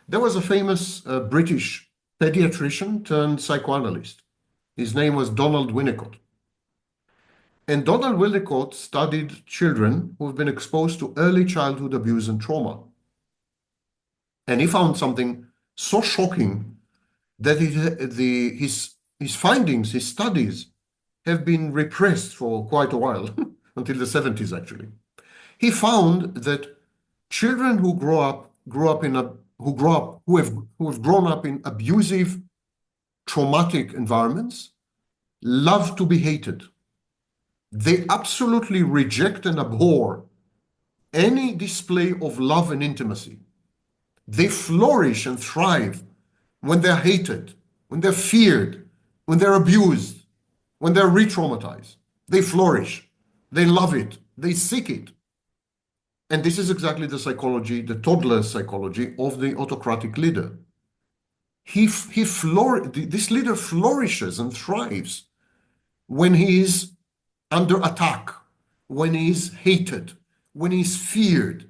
There was a famous British pediatrician turned psychoanalyst. His name was Donald Winnicott. And Donald Winnicott studied children who have been exposed to early childhood abuse and trauma. And he found something so shocking that his findings, his studies, have been repressed for quite a while, until the 70s actually. He found that children who have grown up in abusive, traumatic environments love to be hated. They absolutely reject and abhor any display of love and intimacy. They flourish and thrive when they're hated, when they're feared, when they're abused, when they're re-traumatized. They flourish. They love it. They seek it. And this is exactly the psychology, the toddler psychology of the autocratic leader. This leader flourishes and thrives when he is under attack, when he is hated, when he is feared,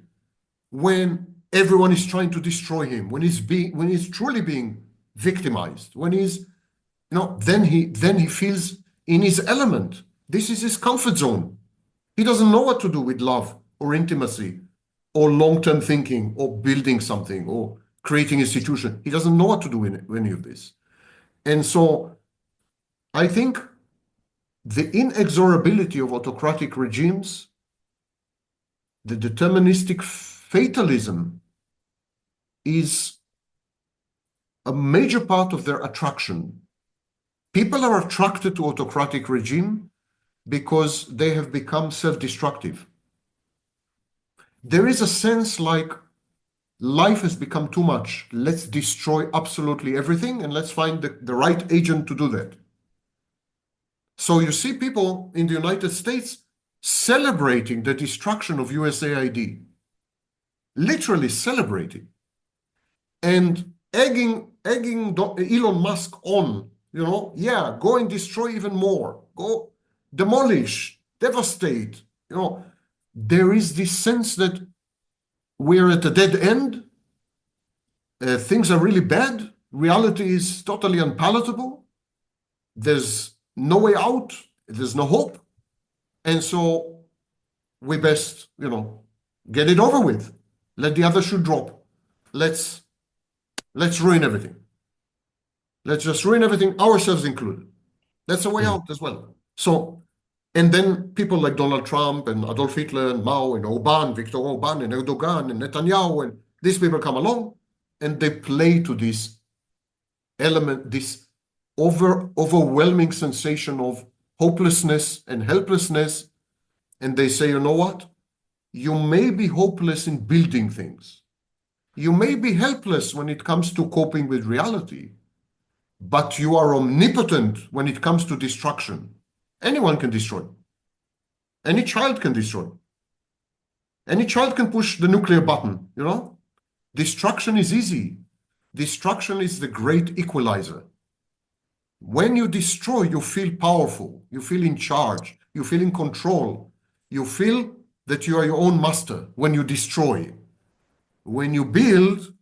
when everyone is trying to destroy him, when he's truly being victimized, then he feels in his element. This is his comfort zone. He doesn't know what to do with love or intimacy or long-term thinking or building something or creating institution. He doesn't know what to do in any of this. And so I think the inexorability of autocratic regimes, the deterministic fatalism, is a major part of their attraction. People are attracted to autocratic regime because they have become self-destructive. There is a sense like life has become too much. Let's destroy absolutely everything and let's find the right agent to do that. So you see people in the United States celebrating the destruction of USAID, literally celebrating, and egging Elon Musk on, go and destroy even more, go demolish, devastate. There is this sense that we're at a dead end things are really bad. Reality is totally unpalatable. There's no way out. There's no hope. And so we best, get it over with. Let the other shoe drop. Let's ruin everything. Let's just ruin everything, ourselves included. That's a way mm, out as well. So, and then people like Donald Trump and Adolf Hitler and Mao and Viktor Orban and Erdogan and Netanyahu and these people come along and they play to this element, this overwhelming sensation of hopelessness and helplessness. And they say, you know what? You may be hopeless in building things. You may be helpless when it comes to coping with reality, but you are omnipotent when it comes to destruction. Anyone can destroy. Any child can destroy. Any child can push the nuclear button, Destruction is easy. Destruction is the great equalizer. When you destroy, you feel powerful. You feel in charge. You feel in control. You feel that you are your own master when you destroy. When you build,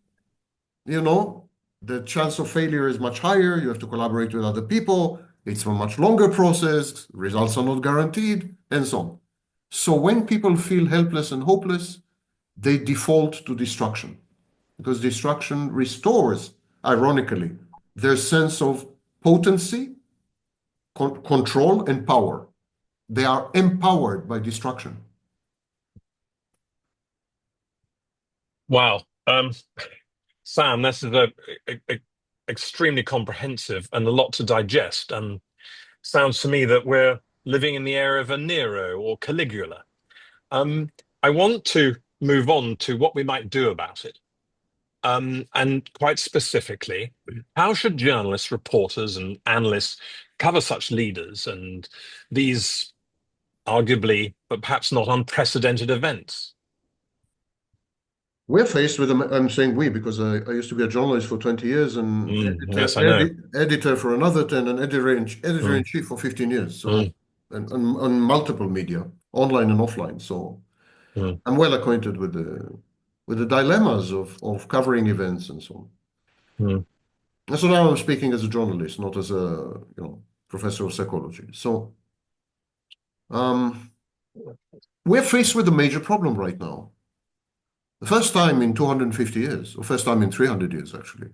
the chance of failure is much higher. You have to collaborate with other people. It's a much longer process. Results are not guaranteed, and so on. So when people feel helpless and hopeless, they default to destruction because destruction restores, ironically, their sense of potency, control, and power. They are empowered by destruction. wow. Sam, this is a extremely comprehensive and a lot to digest. And sounds to me that we're living in the era of a Nero or Caligula. I want to move on to what we might do about it. And quite specifically, how should journalists, reporters, and analysts cover such leaders and these arguably, but perhaps not unprecedented events? We're faced with, I'm saying we, because I used to be a journalist for 20 years and Yes, I know. editor for another 10 and Mm, editor-in-chief for 15 years. So, mm, and on multiple media, online and offline. So mm, I'm well acquainted with the dilemmas of covering events and so on. mm, And so now I'm speaking as a journalist, not as a, professor of psychology. So we're faced with a major problem right now. The first time in 250 years, or first time in 300 years, actually.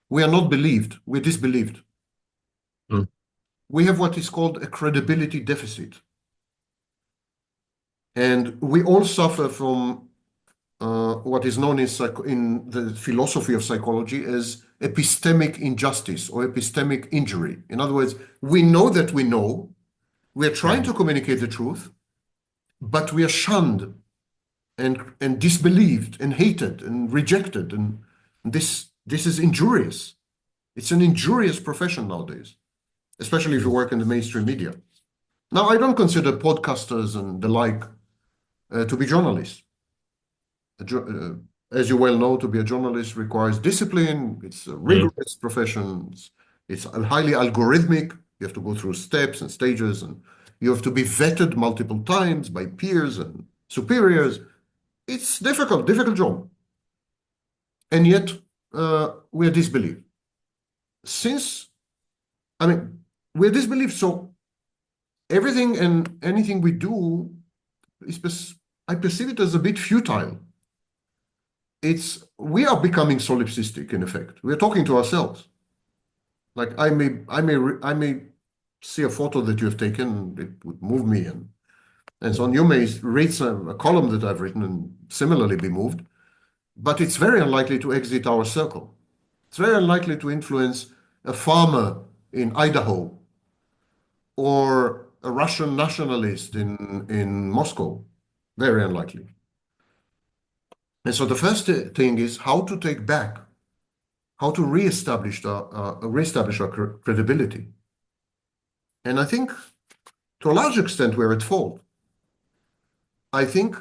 We are not believed, we're disbelieved. mm, We have what is called a credibility deficit. And we all suffer from what is known in the philosophy of psychology as epistemic injustice or epistemic injury. In other words, we know that we know, we're trying to communicate the truth, but we are shunned and disbelieved and hated and rejected. And this is injurious. It's an injurious profession nowadays, especially if you mm, work in the mainstream media. Now, I don't consider podcasters and the like to be journalists. As you well know, to be a journalist requires discipline. It's a mm, rigorous profession. It's highly algorithmic. You have to go through steps and stages, and you have to be vetted multiple times by peers and superiors. It's difficult job. And yet, we're disbelieved. We're disbelieved. So everything and anything we do I perceive it as a bit futile. We are becoming solipsistic in effect. We're talking to ourselves. Like I may see a photo that you have taken, it would move me, and so on. You may read a column that I've written and similarly be moved, but it's very unlikely to exit our circle. It's very unlikely to influence a farmer in Idaho or a Russian nationalist in Moscow. Very unlikely. And so the first thing is how to take back, how to reestablish our credibility. And I think to a large extent we're at fault. I think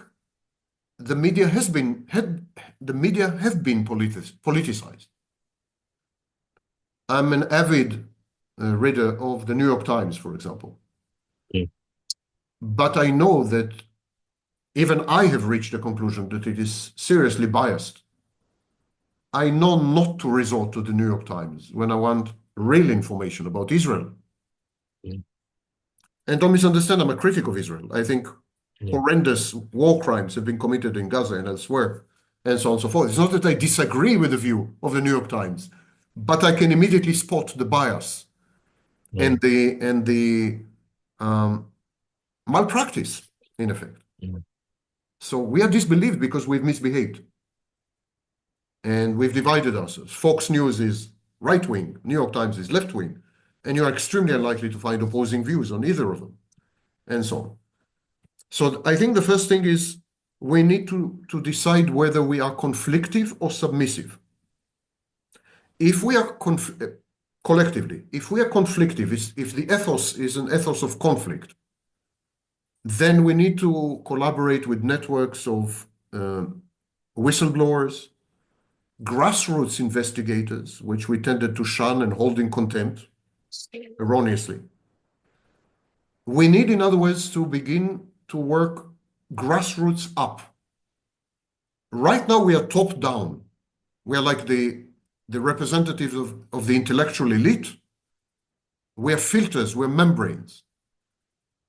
the media have been politicized. I'm an avid reader of the New York Times, for example. mm, But I know that even I have reached the conclusion that it is seriously biased. I know not to resort to the New York Times when I want real information about Israel. Mm. And don't misunderstand, I'm a critic of Israel. I think Yeah. horrendous war crimes have been committed in Gaza and elsewhere, and so on and so forth. It's not that I disagree with the view of the New York Times, but I can immediately spot the bias and Mm. the malpractice, in effect. Mm. So we are disbelieved because we've misbehaved and we've divided ourselves. Fox News is right wing, New York Times is left wing, and you're extremely unlikely to find opposing views on either of them, and so on. So I think the first thing is we need to decide whether we are conflictive or submissive. If we are collectively, if we are conflictive, if the ethos is an ethos of conflict, then we need to collaborate with networks of whistleblowers, grassroots investigators, which we tended to shun and hold in contempt erroneously. We need, in other words, to begin to work grassroots up. Right now, we are top down. We are like the representatives of the intellectual elite. We are filters, we're membranes.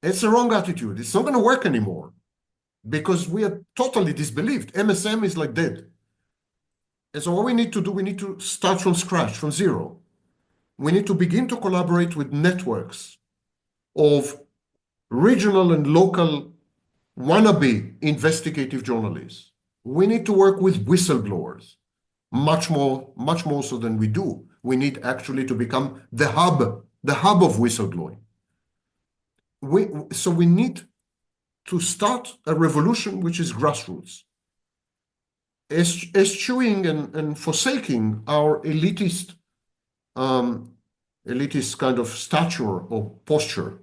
It's a wrong attitude. It's not going to work anymore because we are totally disbelieved. MSM is like dead. And so what we need to do, we need to start from scratch, from zero. We need to begin to collaborate with networks of regional and local wannabe investigative journalists. We need to work with whistleblowers, much more so than we do. We need actually to become the hub of whistleblowing. So we need to start a revolution which is grassroots, eschewing and forsaking our elitist kind of stature or posture,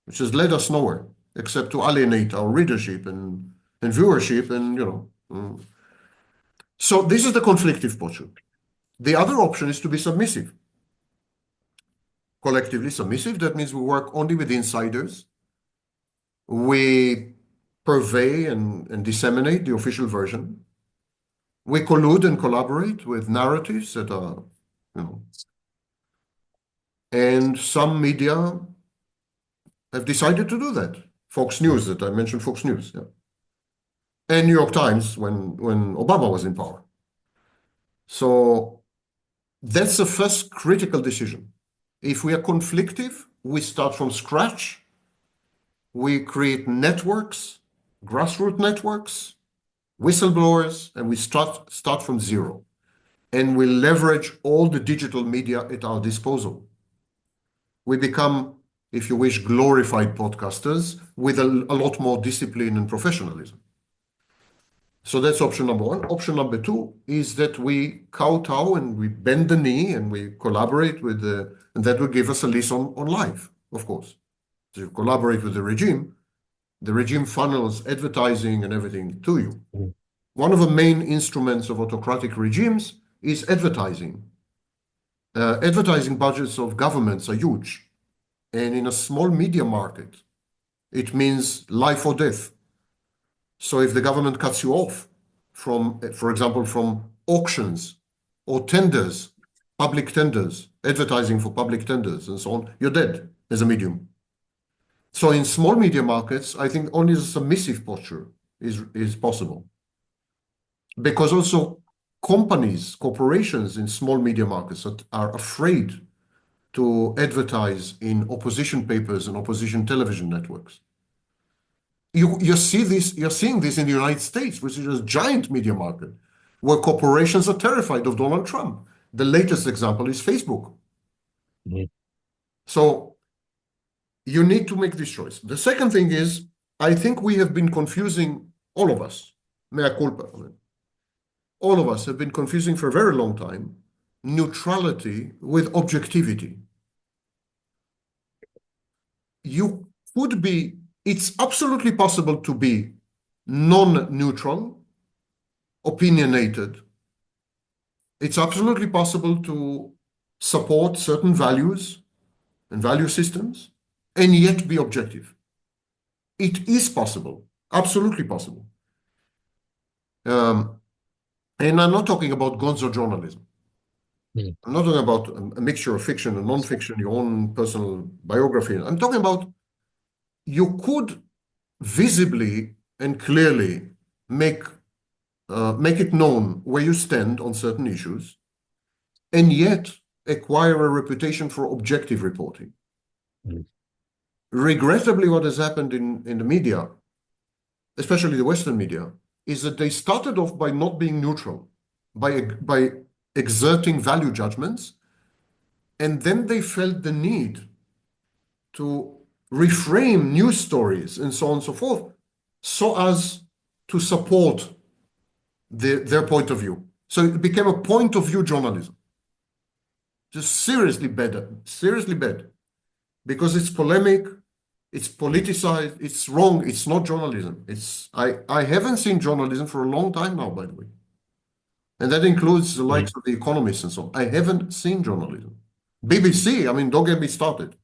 which has led us nowhere except to alienate our readership and viewership and, So this is the conflictive posture. The other option is to be submissive. Collectively submissive, that means we work only with insiders. We purvey and disseminate the official version. We collude and collaborate with narratives that are, and some media have decided to do that. Fox News, that I mentioned, Fox News, yeah. And New York Times when Obama was in power. So that's the first critical decision. If we are conflictive, we start from scratch. We create networks, grassroots networks, whistleblowers, and we start from zero. And we leverage all the digital media at our disposal. We become, if you wish, glorified podcasters with a lot more discipline and professionalism. So that's option number one. Option number two is that we kowtow and we bend the knee and we collaborate with and that will give us a lease on life, of course. So you collaborate with the regime funnels advertising and everything to you. Mm. One of the main instruments of autocratic regimes is advertising. Advertising budgets of governments are huge. And in a small media market, it means life or death. So if the government cuts you off from, for example, from auctions or tenders, public tenders, advertising for public tenders and so on, you're dead as a medium. So in small media markets, I think only the submissive posture is possible. Because also corporations in small media markets are afraid to advertise in opposition papers and opposition television networks. You're seeing this in the United States, which is a giant media market, where corporations are terrified of Donald Trump. The latest example is Facebook. Mm. So you need to make this choice. The second thing is, I think we have been confusing, all of us, mea culpa, all of us have been confusing for a very long time neutrality with objectivity. It's absolutely possible to be non-neutral, opinionated. It's absolutely possible to support certain values and value systems and yet be objective. It is possible, absolutely possible. And I'm not talking about gonzo journalism. Mm. I'm not talking about a mixture of fiction and non-fiction, your own personal biography. I'm talking about you could visibly and clearly make make it known where you stand on certain issues, and yet acquire a reputation for objective reporting. Mm. Regrettably, what has happened in the media, especially the Western media, is that they started off by not being neutral, by exerting value judgments, and then they felt the need to reframe news stories and so on and so forth, so as to support their point of view. So it became a point of view journalism. Just seriously bad, because it's polemic, it's politicized, it's wrong, it's not journalism. I haven't seen journalism for a long time now, by the way. And that includes the likes Mm. of The Economist and so on. I haven't seen journalism. BBC, I mean, don't get me started.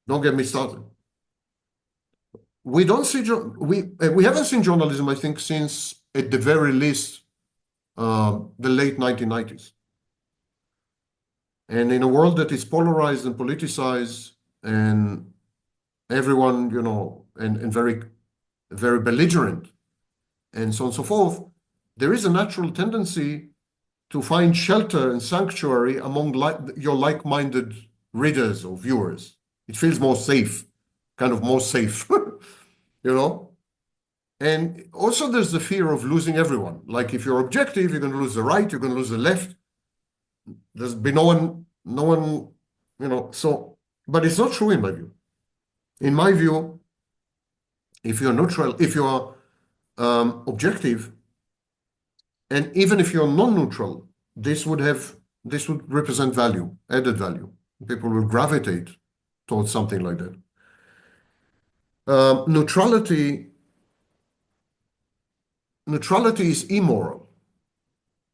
Don't get me started. We don't see we haven't seen journalism, I think, since at the very least the late 1990s. And in a world that is polarized and politicized, and everyone, and very belligerent, and so on and so forth, there is a natural tendency to find shelter and sanctuary among your like-minded readers or viewers. It feels more safe, kind of more safe, you know? And also there's the fear of losing everyone. Like if you're objective, you're going to lose the right, you're going to lose the left. There's been no one, so, but it's not true in my view. In my view, if you're neutral, if you're objective, and even if you're non-neutral, this would represent value, added value. People will gravitate towards something like that. Neutrality is immoral.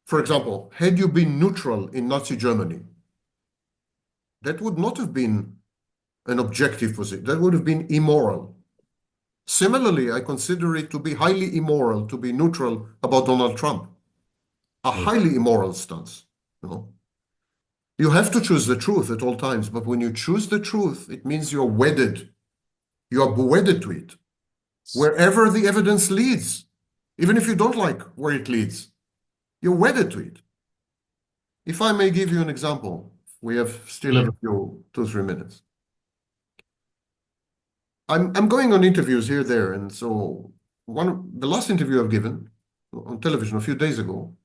For example, had you been neutral in Nazi Germany, that would not have been an objective position. That would have been immoral. Similarly, I consider it to be highly immoral to be neutral about Donald Trump. A Mm. highly immoral stance. You have to choose the truth at all times, but when you choose the truth, it means you're wedded. You are wedded to it. Wherever the evidence leads, even if you don't like where it leads, you're wedded to it. If I may give you an example, we still have a few 2-3 minutes. I'm going on interviews here, there, and so the last interview I've given on television a few days ago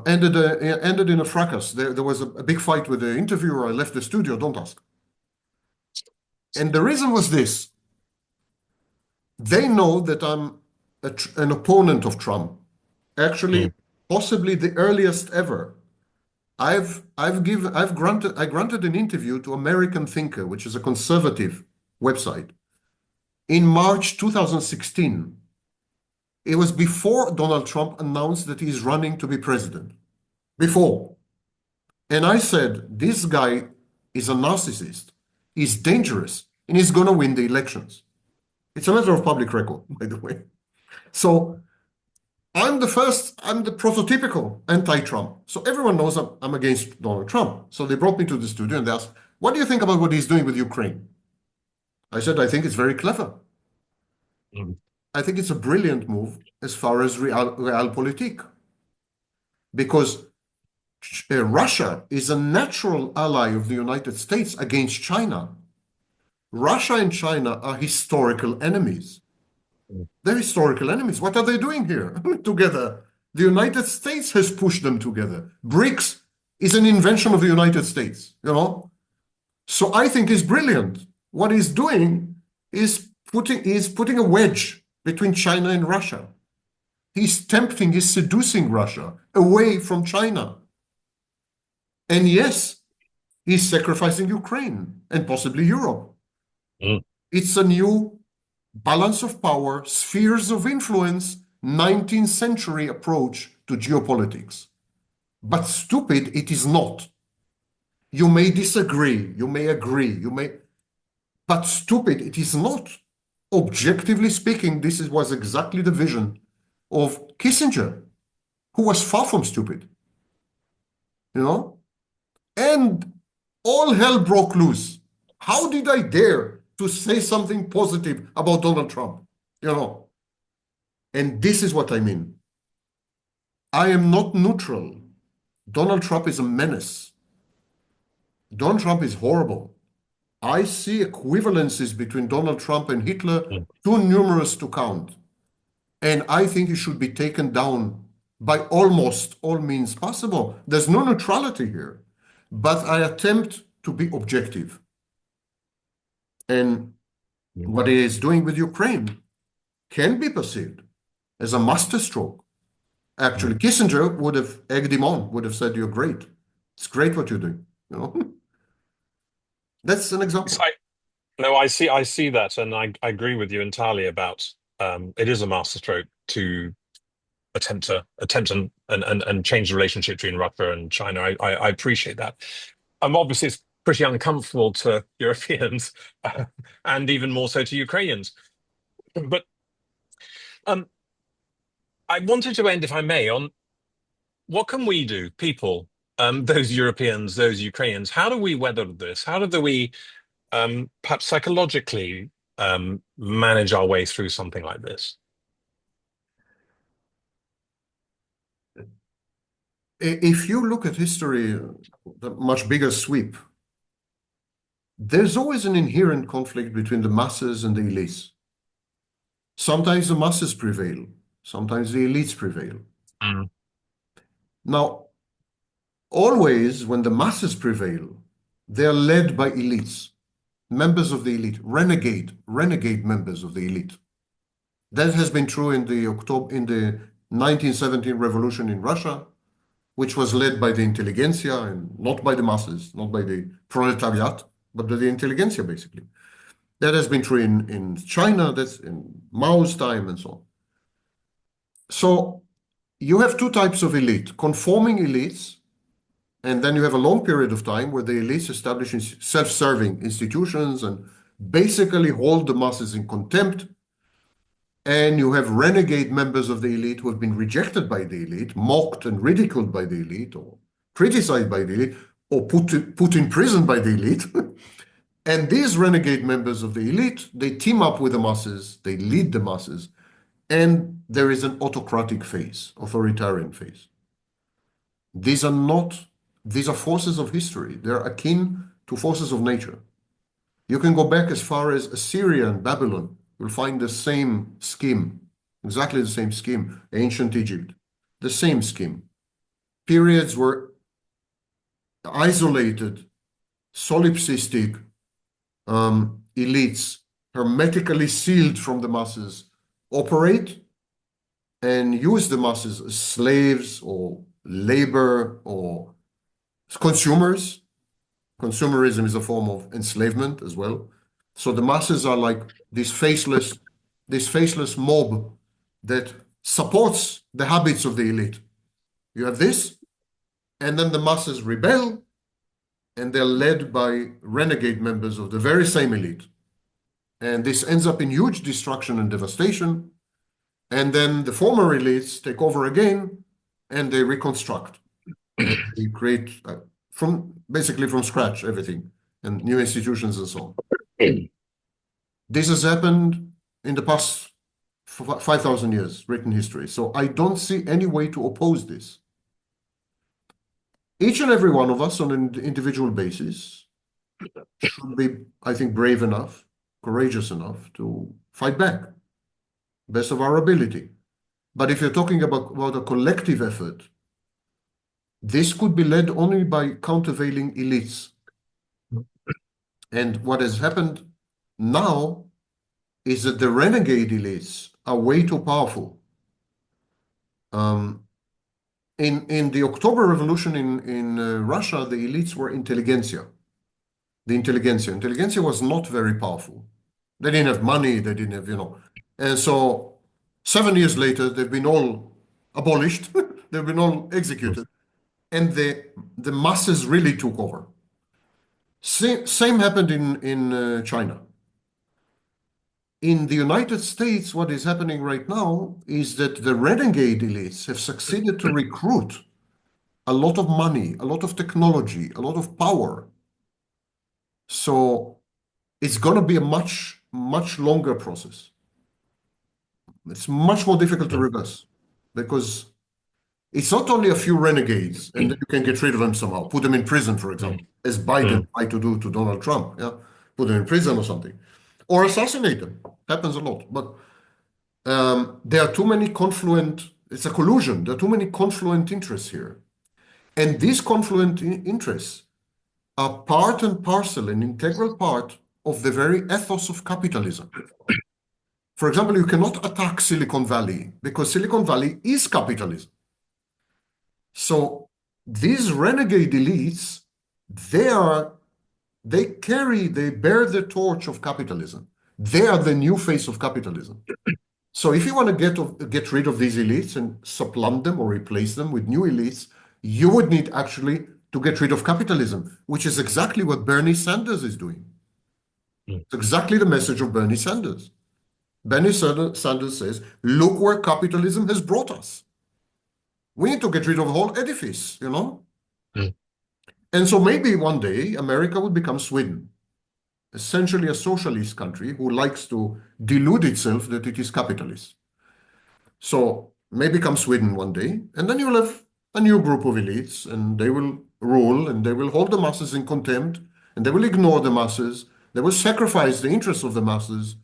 ended in a fracas. There was a big fight with the interviewer. I left the studio, don't ask. And the reason was this. They know that I'm an opponent of Trump. Actually, Mm. possibly the earliest ever. I granted an interview to American Thinker, which is a conservative website, in March 2016. It was before Donald Trump announced that he's running to be president. Before. And I said, this guy is a narcissist. He's dangerous, and he's going to win the elections. It's a matter of public record, by the way. So I'm the prototypical anti-Trump. So everyone knows I'm against Donald Trump. So they brought me to the studio and they asked, what do you think about what he's doing with Ukraine? I said, I think it's very clever. Mm. I think it's a brilliant move as far as realpolitik. Because Russia is a natural ally of the United States against China. Russia and China are historical enemies. Mm. They're historical enemies. What are they doing here together? The United States has pushed them together. BRICS is an invention of the United States, So I think it's brilliant. What he's doing is putting a wedge between China and Russia. He's seducing Russia away from China. And yes, he's sacrificing Ukraine and possibly Europe. Mm. It's a new balance of power, spheres of influence, 19th century approach to geopolitics. But stupid it is not. You may disagree, you may agree, but stupid it is not. Objectively speaking, was exactly the vision of Kissinger, who was far from stupid, you know? And all hell broke loose. How did I dare to say something positive about Donald Trump? You know? And this is what I mean. I am not neutral. Donald Trump is a menace. Donald Trump is horrible. I see equivalences between Donald Trump and Hitler Mm. too numerous to count. And I think he should be taken down by almost all means possible. There's no neutrality here, but I attempt to be objective. And Mm. what he is doing with Ukraine can be perceived as a masterstroke. Actually, Mm. Kissinger would have egged him on, would have said, "You're great. It's great what you're doing." You know, that's an So example. no, I see that, and I agree with you entirely about it is a masterstroke to attempt and change the relationship between Russia and China. I appreciate that. Obviously it's pretty uncomfortable to Europeans, and even more so to Ukrainians. But um, I wanted to end, if I may, on what can we do, people, those Europeans, those Ukrainians, how do we weather this? How do we perhaps psychologically manage our way through something like this? If you look at history, the much bigger sweep, there's always an inherent conflict between the masses and the elites. Sometimes the masses prevail, sometimes the elites prevail. Mm. Now, always when the masses prevail, they're led by elites, members of the elite, renegade members of the elite. That has been true in the 1917 revolution in Russia, which was led by the intelligentsia and not by the masses, not by the proletariat, but by the intelligentsia, basically. That has been true in China, that's in Mao's time, and so on. So you have two types of elite, conforming elites, and then you have a long period of time where the elites establish self-serving institutions and basically hold the masses in contempt. And you have renegade members of the elite who have been rejected by the elite, mocked and ridiculed by the elite, or criticized by the elite, or put in prison by the elite. And these renegade members of the elite, they team up with the masses, they lead the masses, and there is an autocratic phase, authoritarian phase. These are not, these are forces of history. They're akin to forces of nature. You can go back as far as Assyria and Babylon. You'll find the same scheme, exactly the same scheme. Ancient Egypt, the same scheme. Periods where isolated, solipsistic elites, hermetically sealed from the masses, operate and use the masses as slaves or labor or consumers. Consumerism is a form of enslavement as well. So the masses are like this faceless mob that supports the habits of the elite. You have this, and then the masses rebel, and they're led by renegade members of the very same elite. And this ends up in huge destruction and devastation. And then the former elites take over again, and they reconstruct. And they create basically from scratch everything and new institutions and so on. This has happened in the past 5,000 years, written history. So I don't see any way to oppose this. Each and every one of us on an individual basis should be, I think, brave enough, courageous enough to fight back, best of our ability. But if you're talking about a collective effort, this could be led only by countervailing elites. And what has happened now is that the renegade elites are way too powerful. In the October Revolution in Russia, the elites were intelligentsia. The intelligentsia was not very powerful. They didn't have money, they didn't have. And so 7 years later, they've been all abolished, they've been all executed, and the masses really took over. Same happened in China. in the United States, what is happening right now is that the renegade elites have succeeded to recruit a lot of money, a lot of technology, a lot of power. So it's going to be a much, much longer process. It's much more difficult to Mm, reverse because it's not only a few renegades and then you can get rid of them somehow, put them in prison, for example, mm, as Biden mm, tried to do to Donald Trump. Yeah, put them in prison or something, or assassinate them. Happens a lot, but there are too many confluent. It's a collusion. There are too many confluent interests here, and these confluent interests are part and parcel, an integral part of the very ethos of capitalism. For example, you cannot attack Silicon Valley because Silicon Valley is capitalism. So these renegade elites, they are, they bear the torch of capitalism. They are the new face of capitalism. So if you want to get rid of these elites and supplant them or replace them with new elites, you would need actually to get rid of capitalism, which is exactly what Bernie Sanders is doing. mm, It's exactly the message of Bernie Sanders. Sanders says, look where capitalism has brought us. We need to get rid of the whole edifice, you know? mm, And so maybe one day America would become Sweden, essentially a socialist country who likes to delude itself that it is capitalist. So maybe come Sweden one day, and then you'll have a new group of elites, and they will rule, and they will hold the masses in contempt, and they will ignore the masses. They will sacrifice the interests of the masses.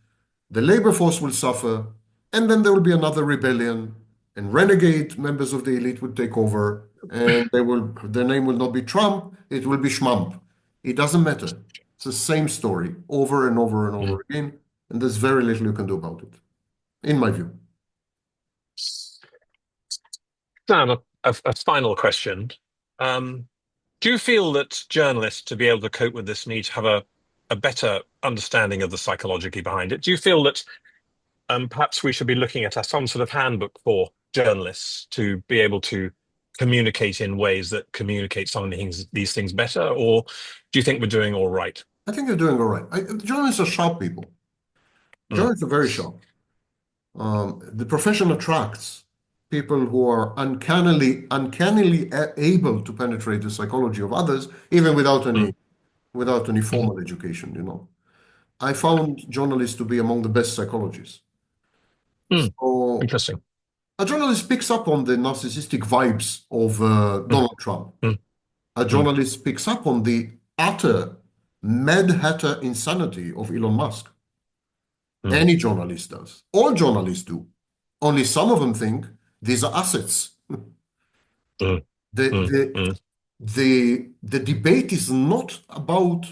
The labor force will suffer, and then there will be another rebellion, and renegade members of the elite will take over, and their name will not be Trump, it will be Schmump. It doesn't matter. It's the same story over and over and mm. over again, and there's very little you can do about it, in my view. Sam, a final question. Um, do you feel that journalists, to be able to cope with this, need to have a better understanding of the psychology behind it? Do you feel that perhaps we should be looking at some sort of handbook for journalists to be able to communicate in ways that communicate some of these things better? Or do you think we're doing all right? I think you're doing all right. Journalists are sharp people. Mm, Journalists are very sharp. The profession attracts people who are uncannily able to penetrate the psychology of others, even mm, without any mhm, formal education, you know. I found journalists to be among the best psychologists. mm. So Interesting. a journalist picks up on the narcissistic vibes of Mm, Donald Trump. mm, A mm, journalist picks up on the utter Mad Hatter insanity of Elon Musk. mm, Any journalist does. All journalists do. Only some of them think these are assets. mm, The, mm, the, mm, the debate is not about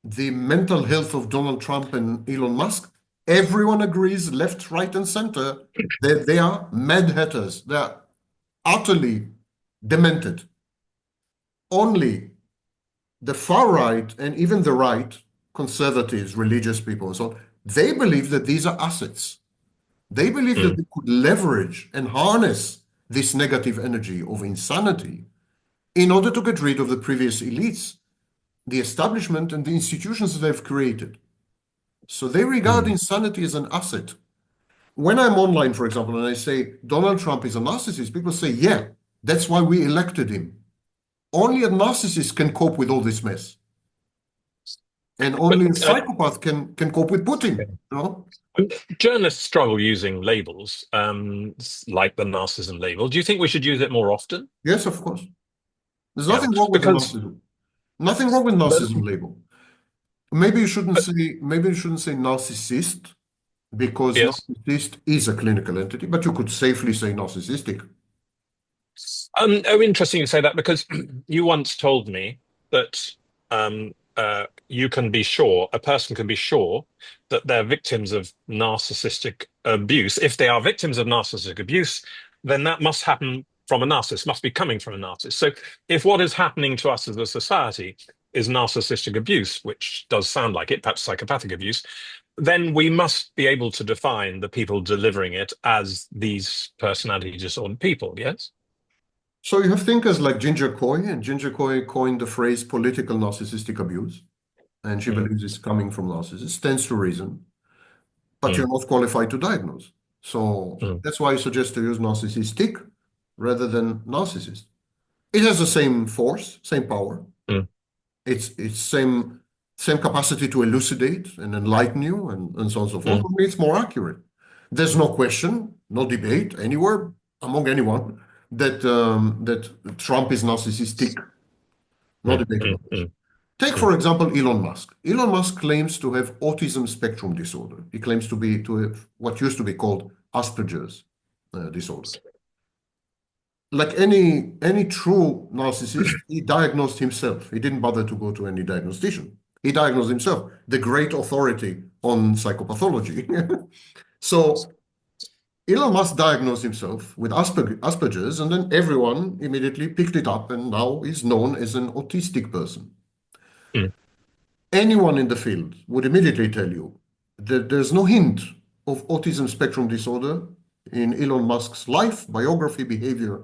the mental health of Donald Trump and Elon Musk. Everyone agrees, left, right, and center, that they are mad hatters. They are utterly demented. Only the far right and even the right, conservatives, religious people, and so on, they believe that these are assets. They believe that mm, they could leverage and harness this negative energy of insanity in order to get rid of the previous elites, the establishment, and the institutions that they've created. So they regard mm, insanity as an asset. When I'm online, for example, and I say Donald Trump is a narcissist, people say, yeah, that's why we elected him. Only a narcissist can cope with all this mess. And But only a psychopath can cope with Putin, okay. you know? Journalists struggle using labels, like the narcissism label. Do you think we should use it more often? Yes, of course. There's Yeah, nothing wrong with the because narcissism. Nothing wrong with but, narcissism label. but Maybe you shouldn't say narcissist because yes. narcissist is a clinical entity, but you could safely say narcissistic. Oh, interesting you say that because you once told me that you can be sure, a person can be sure that they're victims of narcissistic abuse. If they are victims of narcissistic abuse, then that must happen from a narcissist, must be coming from a narcissist. So if what is happening to us as a society is narcissistic abuse, which does sound like it, perhaps psychopathic abuse, then we must be able to define the people delivering it as these personality disordered people, yes? So you have thinkers like Ginger Coy, and Ginger Coy coined the phrase political narcissistic abuse, and she Mm, believes it's coming from narcissists. Stands to reason. but mm, you're not qualified to diagnose. So mm, that's why I suggest to use narcissistic rather than narcissist. It has the same force, same power. mm, It's same capacity to elucidate and enlighten you and so on and so forth. mm, Only it's more accurate. There's no question, no debate anywhere among anyone that Trump is narcissistic. No mm, debate mm, about this. mm, Take, mm, for example, Elon Musk. Elon Musk claims to have autism spectrum disorder. He claims to have what used to be called Asperger's disorder. Like any true narcissist, he diagnosed himself. He didn't bother to go to any diagnostician. He diagnosed himself, the great authority on psychopathology. So Elon Musk diagnosed himself with Asperger's, and then everyone immediately picked it up, and now he's known as an autistic person. mm, Anyone in the field would immediately tell you that there's no hint of autism spectrum disorder in Elon Musk's life, biography, behavior,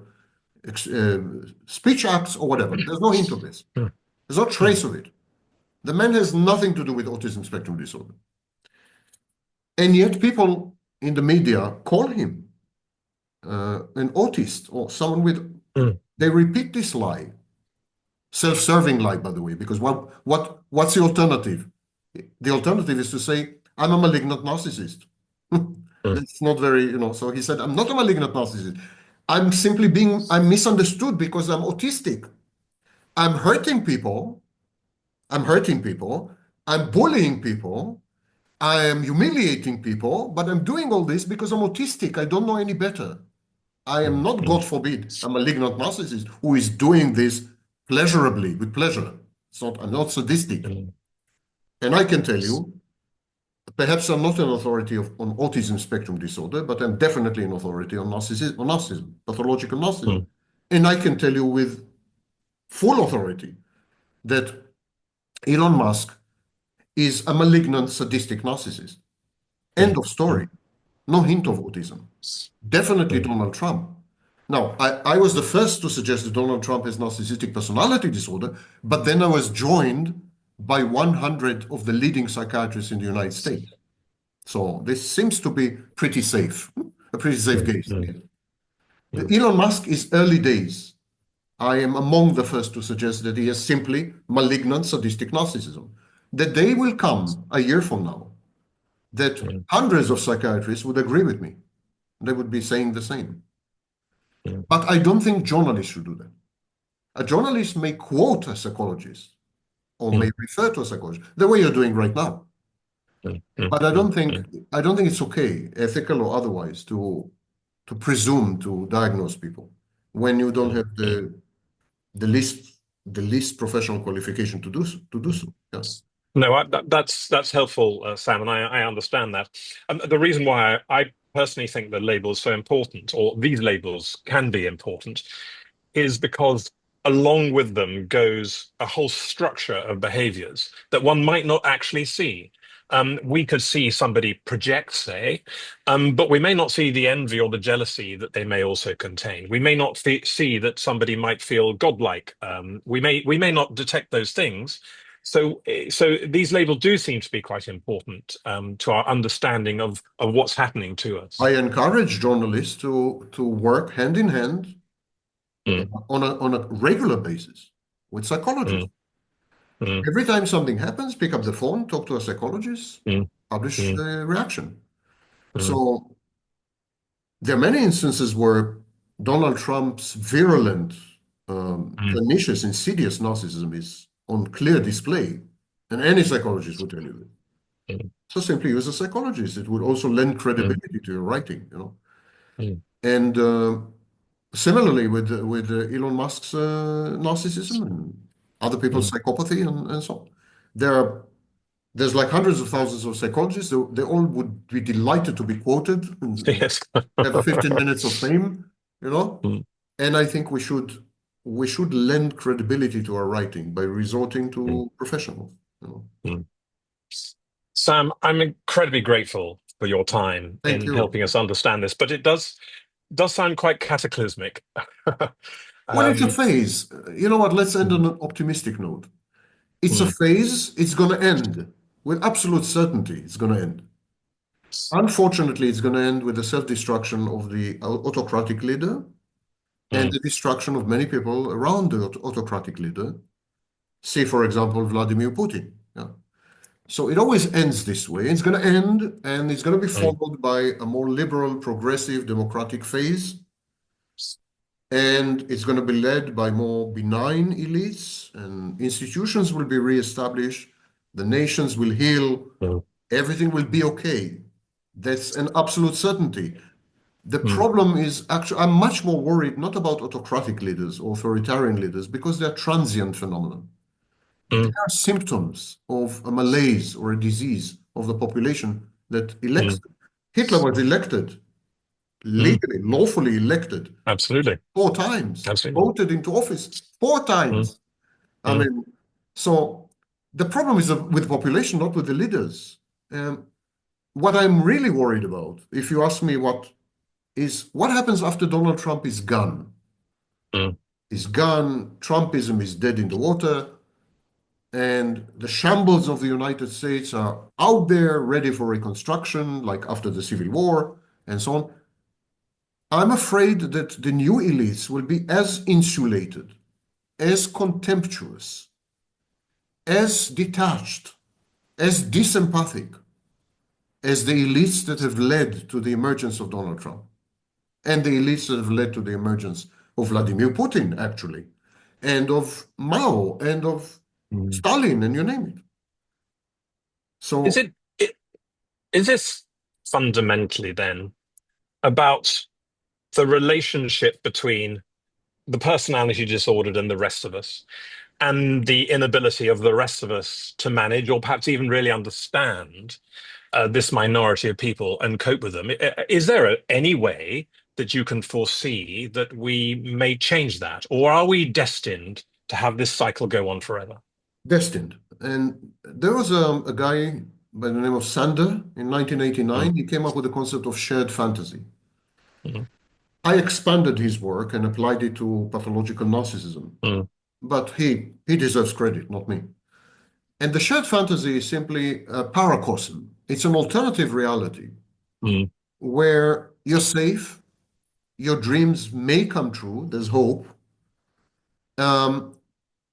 speech acts, or whatever. There's no hint of this. mm, There's no mm, trace of it. The man has nothing to do with autism spectrum disorder. And yet people in the media call him an autist or someone with, mm, they repeat this lie. Self-serving lie, by the way, because what's the alternative? The alternative is to say, I'm a malignant narcissist. mm, That's not very, so he said, I'm not a malignant narcissist. I'm misunderstood because I'm autistic. I'm hurting people. I'm hurting people. I'm bullying people. I am humiliating people, but I'm doing all this because I'm autistic. I don't know any better. I am mm, not, mm, God forbid, a malignant narcissist who is doing this pleasurably, with pleasure. I'm not sadistic. mm, And I can tell you, perhaps I'm not an authority on autism spectrum disorder, but I'm definitely an authority on narcissism, pathological narcissism. mm, And I can tell you with full authority that Elon Musk is a malignant, sadistic narcissist. End mm, of story. No hint of autism. Definitely mm, Donald Trump. Now, I was the first to suggest that Donald Trump has narcissistic personality disorder, but then I was joined by 100 of the leading psychiatrists in the United States. So this seems to be pretty safe, a pretty safe mm, case. mm, The mm, Elon Musk is early days. I am among the first to suggest that he has simply malignant sadistic narcissism. The day will come a year from now that mm, hundreds of psychiatrists would agree with me. They would be saying the same. mm, But I don't think journalists should do that. A journalist may quote a psychologist or may mm, refer to a psychologist the way you're doing right now. mm, mm, But I mm, don't think mm, I don't think it's okay, ethical or otherwise, to presume to diagnose people when you don't mm, have mm. the least professional qualification to do so. Yeah. No, that's helpful, Sam, and I understand that. The reason why I personally think the label is so important, or these labels can be important, is because along with them goes a whole structure of behaviors that one might not actually see. We could see somebody project, say, but we may not see the envy or the jealousy that they may also contain. We may not see that somebody might feel godlike. We may not detect those things. So these labels do seem to be quite important to our understanding of what's happening to us. I encourage journalists to work hand in hand Mm, on a regular basis with psychologists. mm, mm, Every time something happens, pick up the phone, talk to a psychologist, mm, publish mm, the reaction. mm, So there are many instances where Donald Trump's virulent, mm, pernicious, insidious narcissism is on clear display, and any psychologist would tell you that. mm, So simply use a psychologist. It would also lend mm, credibility to your writing. mm, And similarly with Elon Musk's narcissism and other people's mm. psychopathy and so on. There's like hundreds of thousands of psychologists. They all would be delighted to be quoted and Yes. have a 15 minutes of fame, you know? Mm, And I think we should lend credibility to our writing by resorting mm, to professionals. mm. Sam, I'm incredibly grateful for your time Thank in you. helping us understand this, but it does sound quite cataclysmic. Well, it's a Um, phase. You know what? Let's end mm, on an optimistic note. It's a mm, phase. It's going to end with absolute certainty. It's going to end. Unfortunately, it's going to end with the self-destruction of the autocratic leader and Mm, the destruction of many people around the autocratic leader. Say, for example, Vladimir Putin. Yeah. So it always ends this way. It's going to end, and it's going to be mm, followed by a more liberal, progressive, democratic phase. And it's going to be led by more benign elites, and institutions will be reestablished. The nations will heal. mm, Everything will be okay. That's an absolute certainty. The mm, problem is actually, I'm much more worried not about autocratic leaders or authoritarian leaders because they're transient phenomena. They mm, are symptoms of a malaise or a disease of the population that elects. mm, Hitler was elected, mm. legally, lawfully elected Absolutely. 4 times, Absolutely. voted into office four Mm, times. I mm, mean, so the problem is with the population, not with the leaders. Um, what I'm really worried about, if you ask me what happens after Donald Trump is gone? mm, Is gone, Trumpism is dead in the water, and the shambles of the United States are out there ready for reconstruction, like after the Civil War and so on. I'm afraid that the new elites will be as insulated, as contemptuous, as detached, as disempathic as the elites that have led to the emergence of Donald Trump and the elites that have led to the emergence of Vladimir Putin, actually, and of Mao and of mm. Stalin, and you name it. Is So, it, is this fundamentally then about the relationship between the personality disordered and the rest of us, and the inability of the rest of us to manage or perhaps even really understand this minority of people and cope with them? Is there any way that you can foresee that we may change that, or are we destined to have this cycle go on forever? Destined. And there was a guy by the name of Sander in Mm, 1989. He came up with the concept of shared fantasy. mm, I expanded his work and applied it to pathological narcissism, mm, but he deserves credit, not me. And the shared fantasy is simply a paracosm. It's an alternative reality mm, where you're safe, your dreams may come true, there's hope. Um,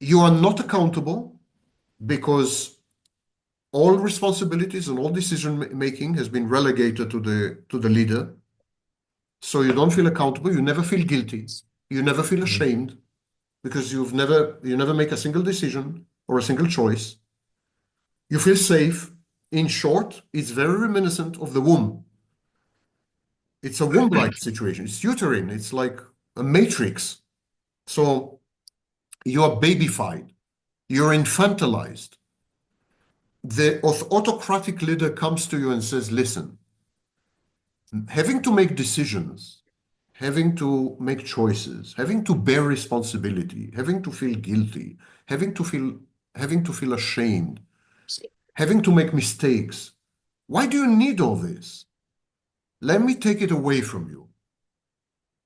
you are not accountable because all responsibilities and all decision making has been relegated to the leader. So you don't feel accountable, you never feel guilty, you never feel mm, ashamed because you never make a single decision or a single choice. You feel safe. In short, it's very reminiscent of the womb. It's a womb-like situation. It's uterine. It's like a matrix. So you are babyfied. You're infantilized. The autocratic leader comes to you and says, listen, having to make decisions, having to make choices, having to bear responsibility, having to feel guilty, having to feel having to feel ashamed, having to make mistakes. Why do you need all this? Let me take it away from you.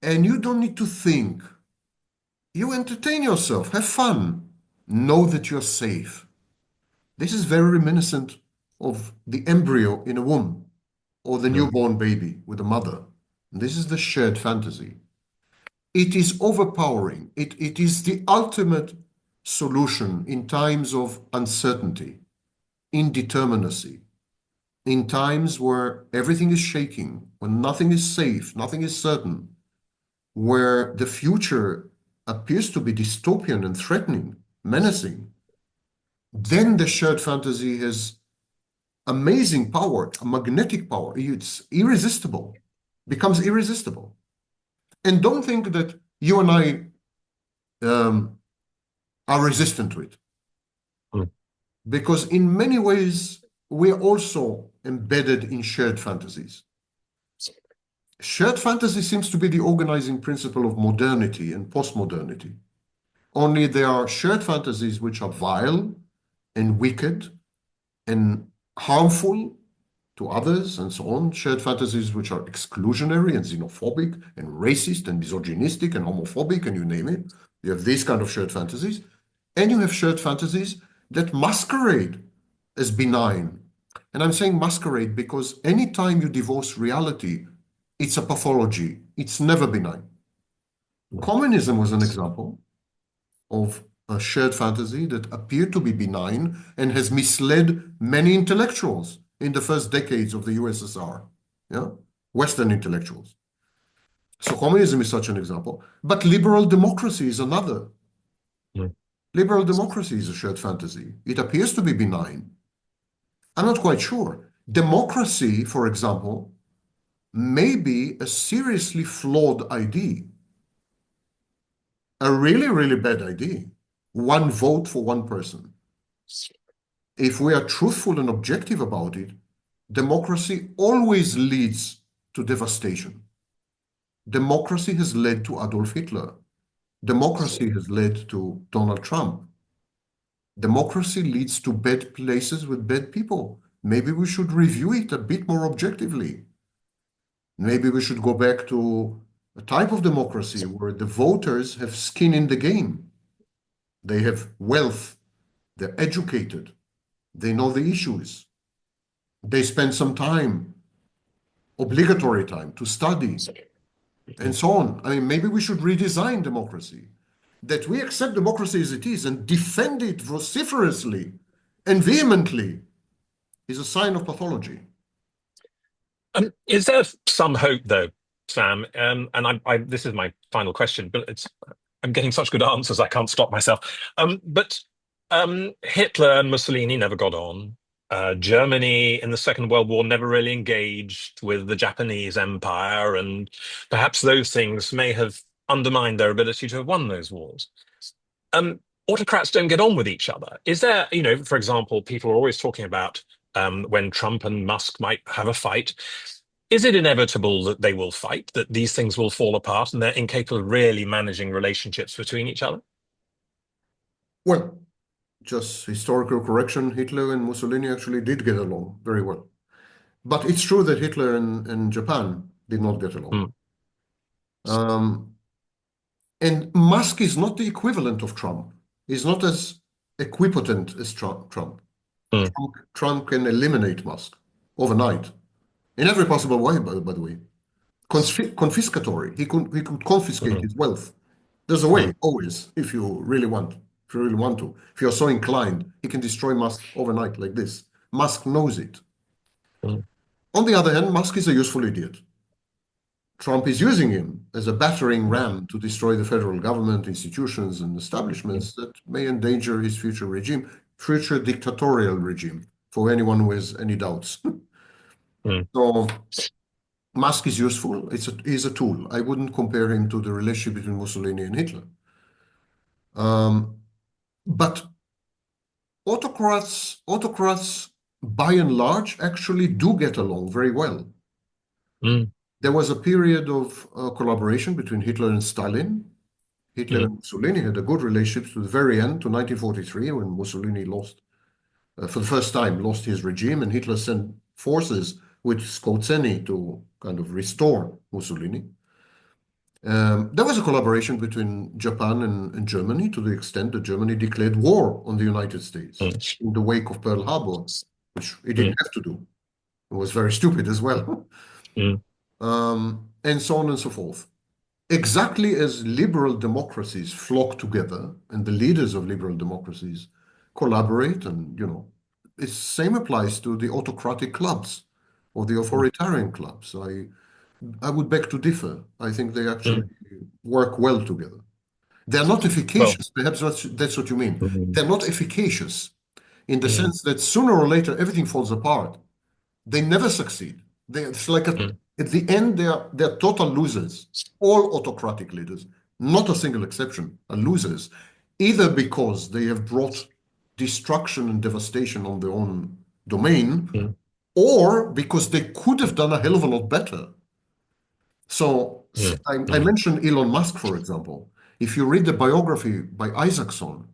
And you don't need to think. You entertain yourself, have fun, know that you're safe. This is very reminiscent of the embryo in a womb or the mm, newborn baby with a mother. This is the shared fantasy. It is overpowering. It is the ultimate solution in times of uncertainty, indeterminacy, in times where everything is shaking, when nothing is safe, nothing is certain, where the future appears to be dystopian and threatening, menacing. Then the shared fantasy has amazing power, a magnetic power. It's irresistible, becomes irresistible. And don't think that you and I um, are resistant to it, mm, because in many ways we are also embedded in shared fantasies. Shared fantasy seems to be the organizing principle of modernity and postmodernity. Only there are shared fantasies which are vile and wicked and harmful to others and so on. Shared fantasies which are exclusionary and xenophobic and racist and misogynistic and homophobic, and you name it. You have these kind of shared fantasies. And you have shared fantasies that masquerade as benign And I'm saying masquerade because anytime you divorce reality, it's a pathology. It's never benign. Communism was an example of a shared fantasy that appeared to be benign and has misled many intellectuals in the first decades of the USSR, yeah? Western intellectuals. So communism is such an example, but liberal democracy is another. Mm. Liberal democracy is a shared fantasy. It appears to be benign. I'm not quite sure. Democracy, for example, may be a seriously flawed idea, a really, really bad idea. One vote for one person. If we are truthful and objective about it, democracy always leads to devastation. Democracy has led to Adolf Hitler. Democracy has led to Donald Trump. Democracy leads to bad places with bad people. Maybe we should review it a bit more objectively. Maybe we should go back to a type of democracy where the voters have skin in the game. They have wealth, they're educated, they know the issues. They spend some time, obligatory time, to study, and so on. I mean, maybe we should redesign democracy. That we accept democracy as it is and defend it vociferously and vehemently is a sign of pathology. Is there some hope, though, Sam? And this is my final question, but I'm getting such good answers I can't stop myself. But Hitler and Mussolini never got on. Germany in the Second World War never really engaged with the Japanese Empire, and perhaps those things may have undermined their ability to have won those wars. Autocrats don't get on with each other. Is there, for example, people are always talking about when Trump and Musk might have a fight. Is it inevitable that they will fight, that these things will fall apart and they're incapable of really managing relationships between each other? Well, just historical correction, Hitler and Mussolini actually did get along very well. But it's true that Hitler and Japan did not get along. And Musk is not the equivalent of Trump. He's not as equipotent as Trump. Mm. Trump can eliminate Musk overnight in every possible way, by the way. Confiscatory. He could confiscate his wealth. There's a way, always, if you really want. If you really want to. If you're so inclined, he can destroy Musk overnight like this. Musk knows it. On the other hand, Musk is a useful idiot. Trump is using him as a battering ram to destroy the federal government, institutions, and establishments that may endanger his future regime, future dictatorial regime, for anyone who has any doubts. So Musk is useful. He's a tool. I wouldn't compare him to the relationship between Mussolini and Hitler. But autocrats, by and large, actually do get along very well. There was a period of collaboration between Hitler and Stalin. Hitler and Mussolini had a good relationship to the very end, to 1943, when Mussolini lost, for the first time, lost his regime, and Hitler sent forces with Scozzeni to kind of restore Mussolini. There was a collaboration between Japan and Germany to the extent that Germany declared war on the United States in the wake of Pearl Harbor, which it didn't have to do. It was very stupid as well. And so on and so forth. Exactly as liberal democracies flock together and the leaders of liberal democracies collaborate, and the same applies to the autocratic clubs or the authoritarian clubs. I would beg to differ. I think they actually work well together. They're not efficacious. Perhaps that's what you mean. They're not efficacious in the sense that sooner or later everything falls apart. They never succeed. It's like at the end, they're total losers. All autocratic leaders, not a single exception, are losers, either because they have brought destruction and devastation on their own domain, or because they could have done a hell of a lot better. So I mentioned Elon Musk, for example. If you read the biography by Isaacson,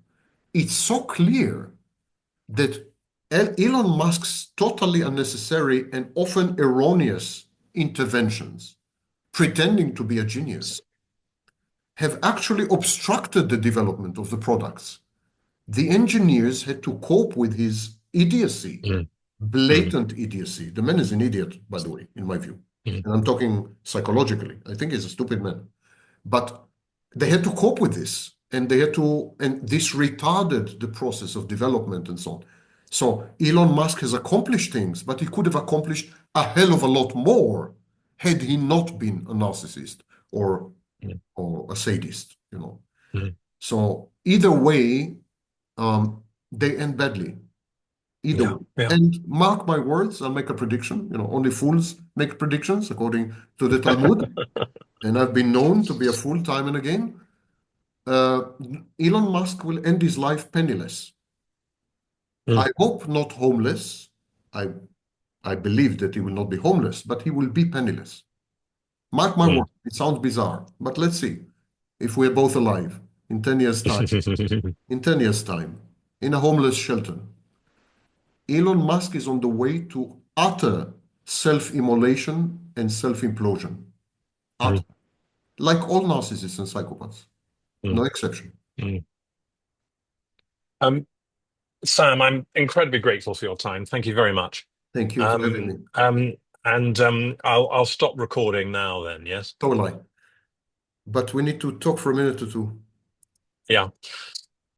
it's so clear that Elon Musk's totally unnecessary and often erroneous interventions, pretending to be a genius, have actually obstructed the development of the products. The engineers had to cope with his idiocy mm, blatant idiocy. The man is an idiot, by the way, in my view. mm, And I'm talking psychologically. I think he's a stupid man. But they had to cope with this, and and this retarded the process of development and so on. So Elon Musk has accomplished things, but he could have accomplished a hell of a lot more had he not been a narcissist or mm, or a sadist, you know. mm. So either way, they end badly. Either Yeah, way. yeah. And mark my words, I'll make a prediction. You know, only fools make predictions, according to the Talmud. And I've been known to be a fool time and again. Uh, Elon Musk will end his life penniless. Mm, I hope not homeless. I I believe that he will not be homeless, but he will be penniless. Mark my mm. word. It sounds bizarre, but let's see if we're both alive in 10 years' time. In 10 years' time, in a homeless shelter, Elon Musk is on the way to utter self-immolation and self-implosion. Mm, Utter. Like all narcissists and psychopaths. No mm, exception. mm. Um, Sam, I'm incredibly grateful for your time. Thank you very much. Thank you for having Um, me. um, and I'll stop recording now then, yes? So will I. But we need to talk for a minute or two. Yeah.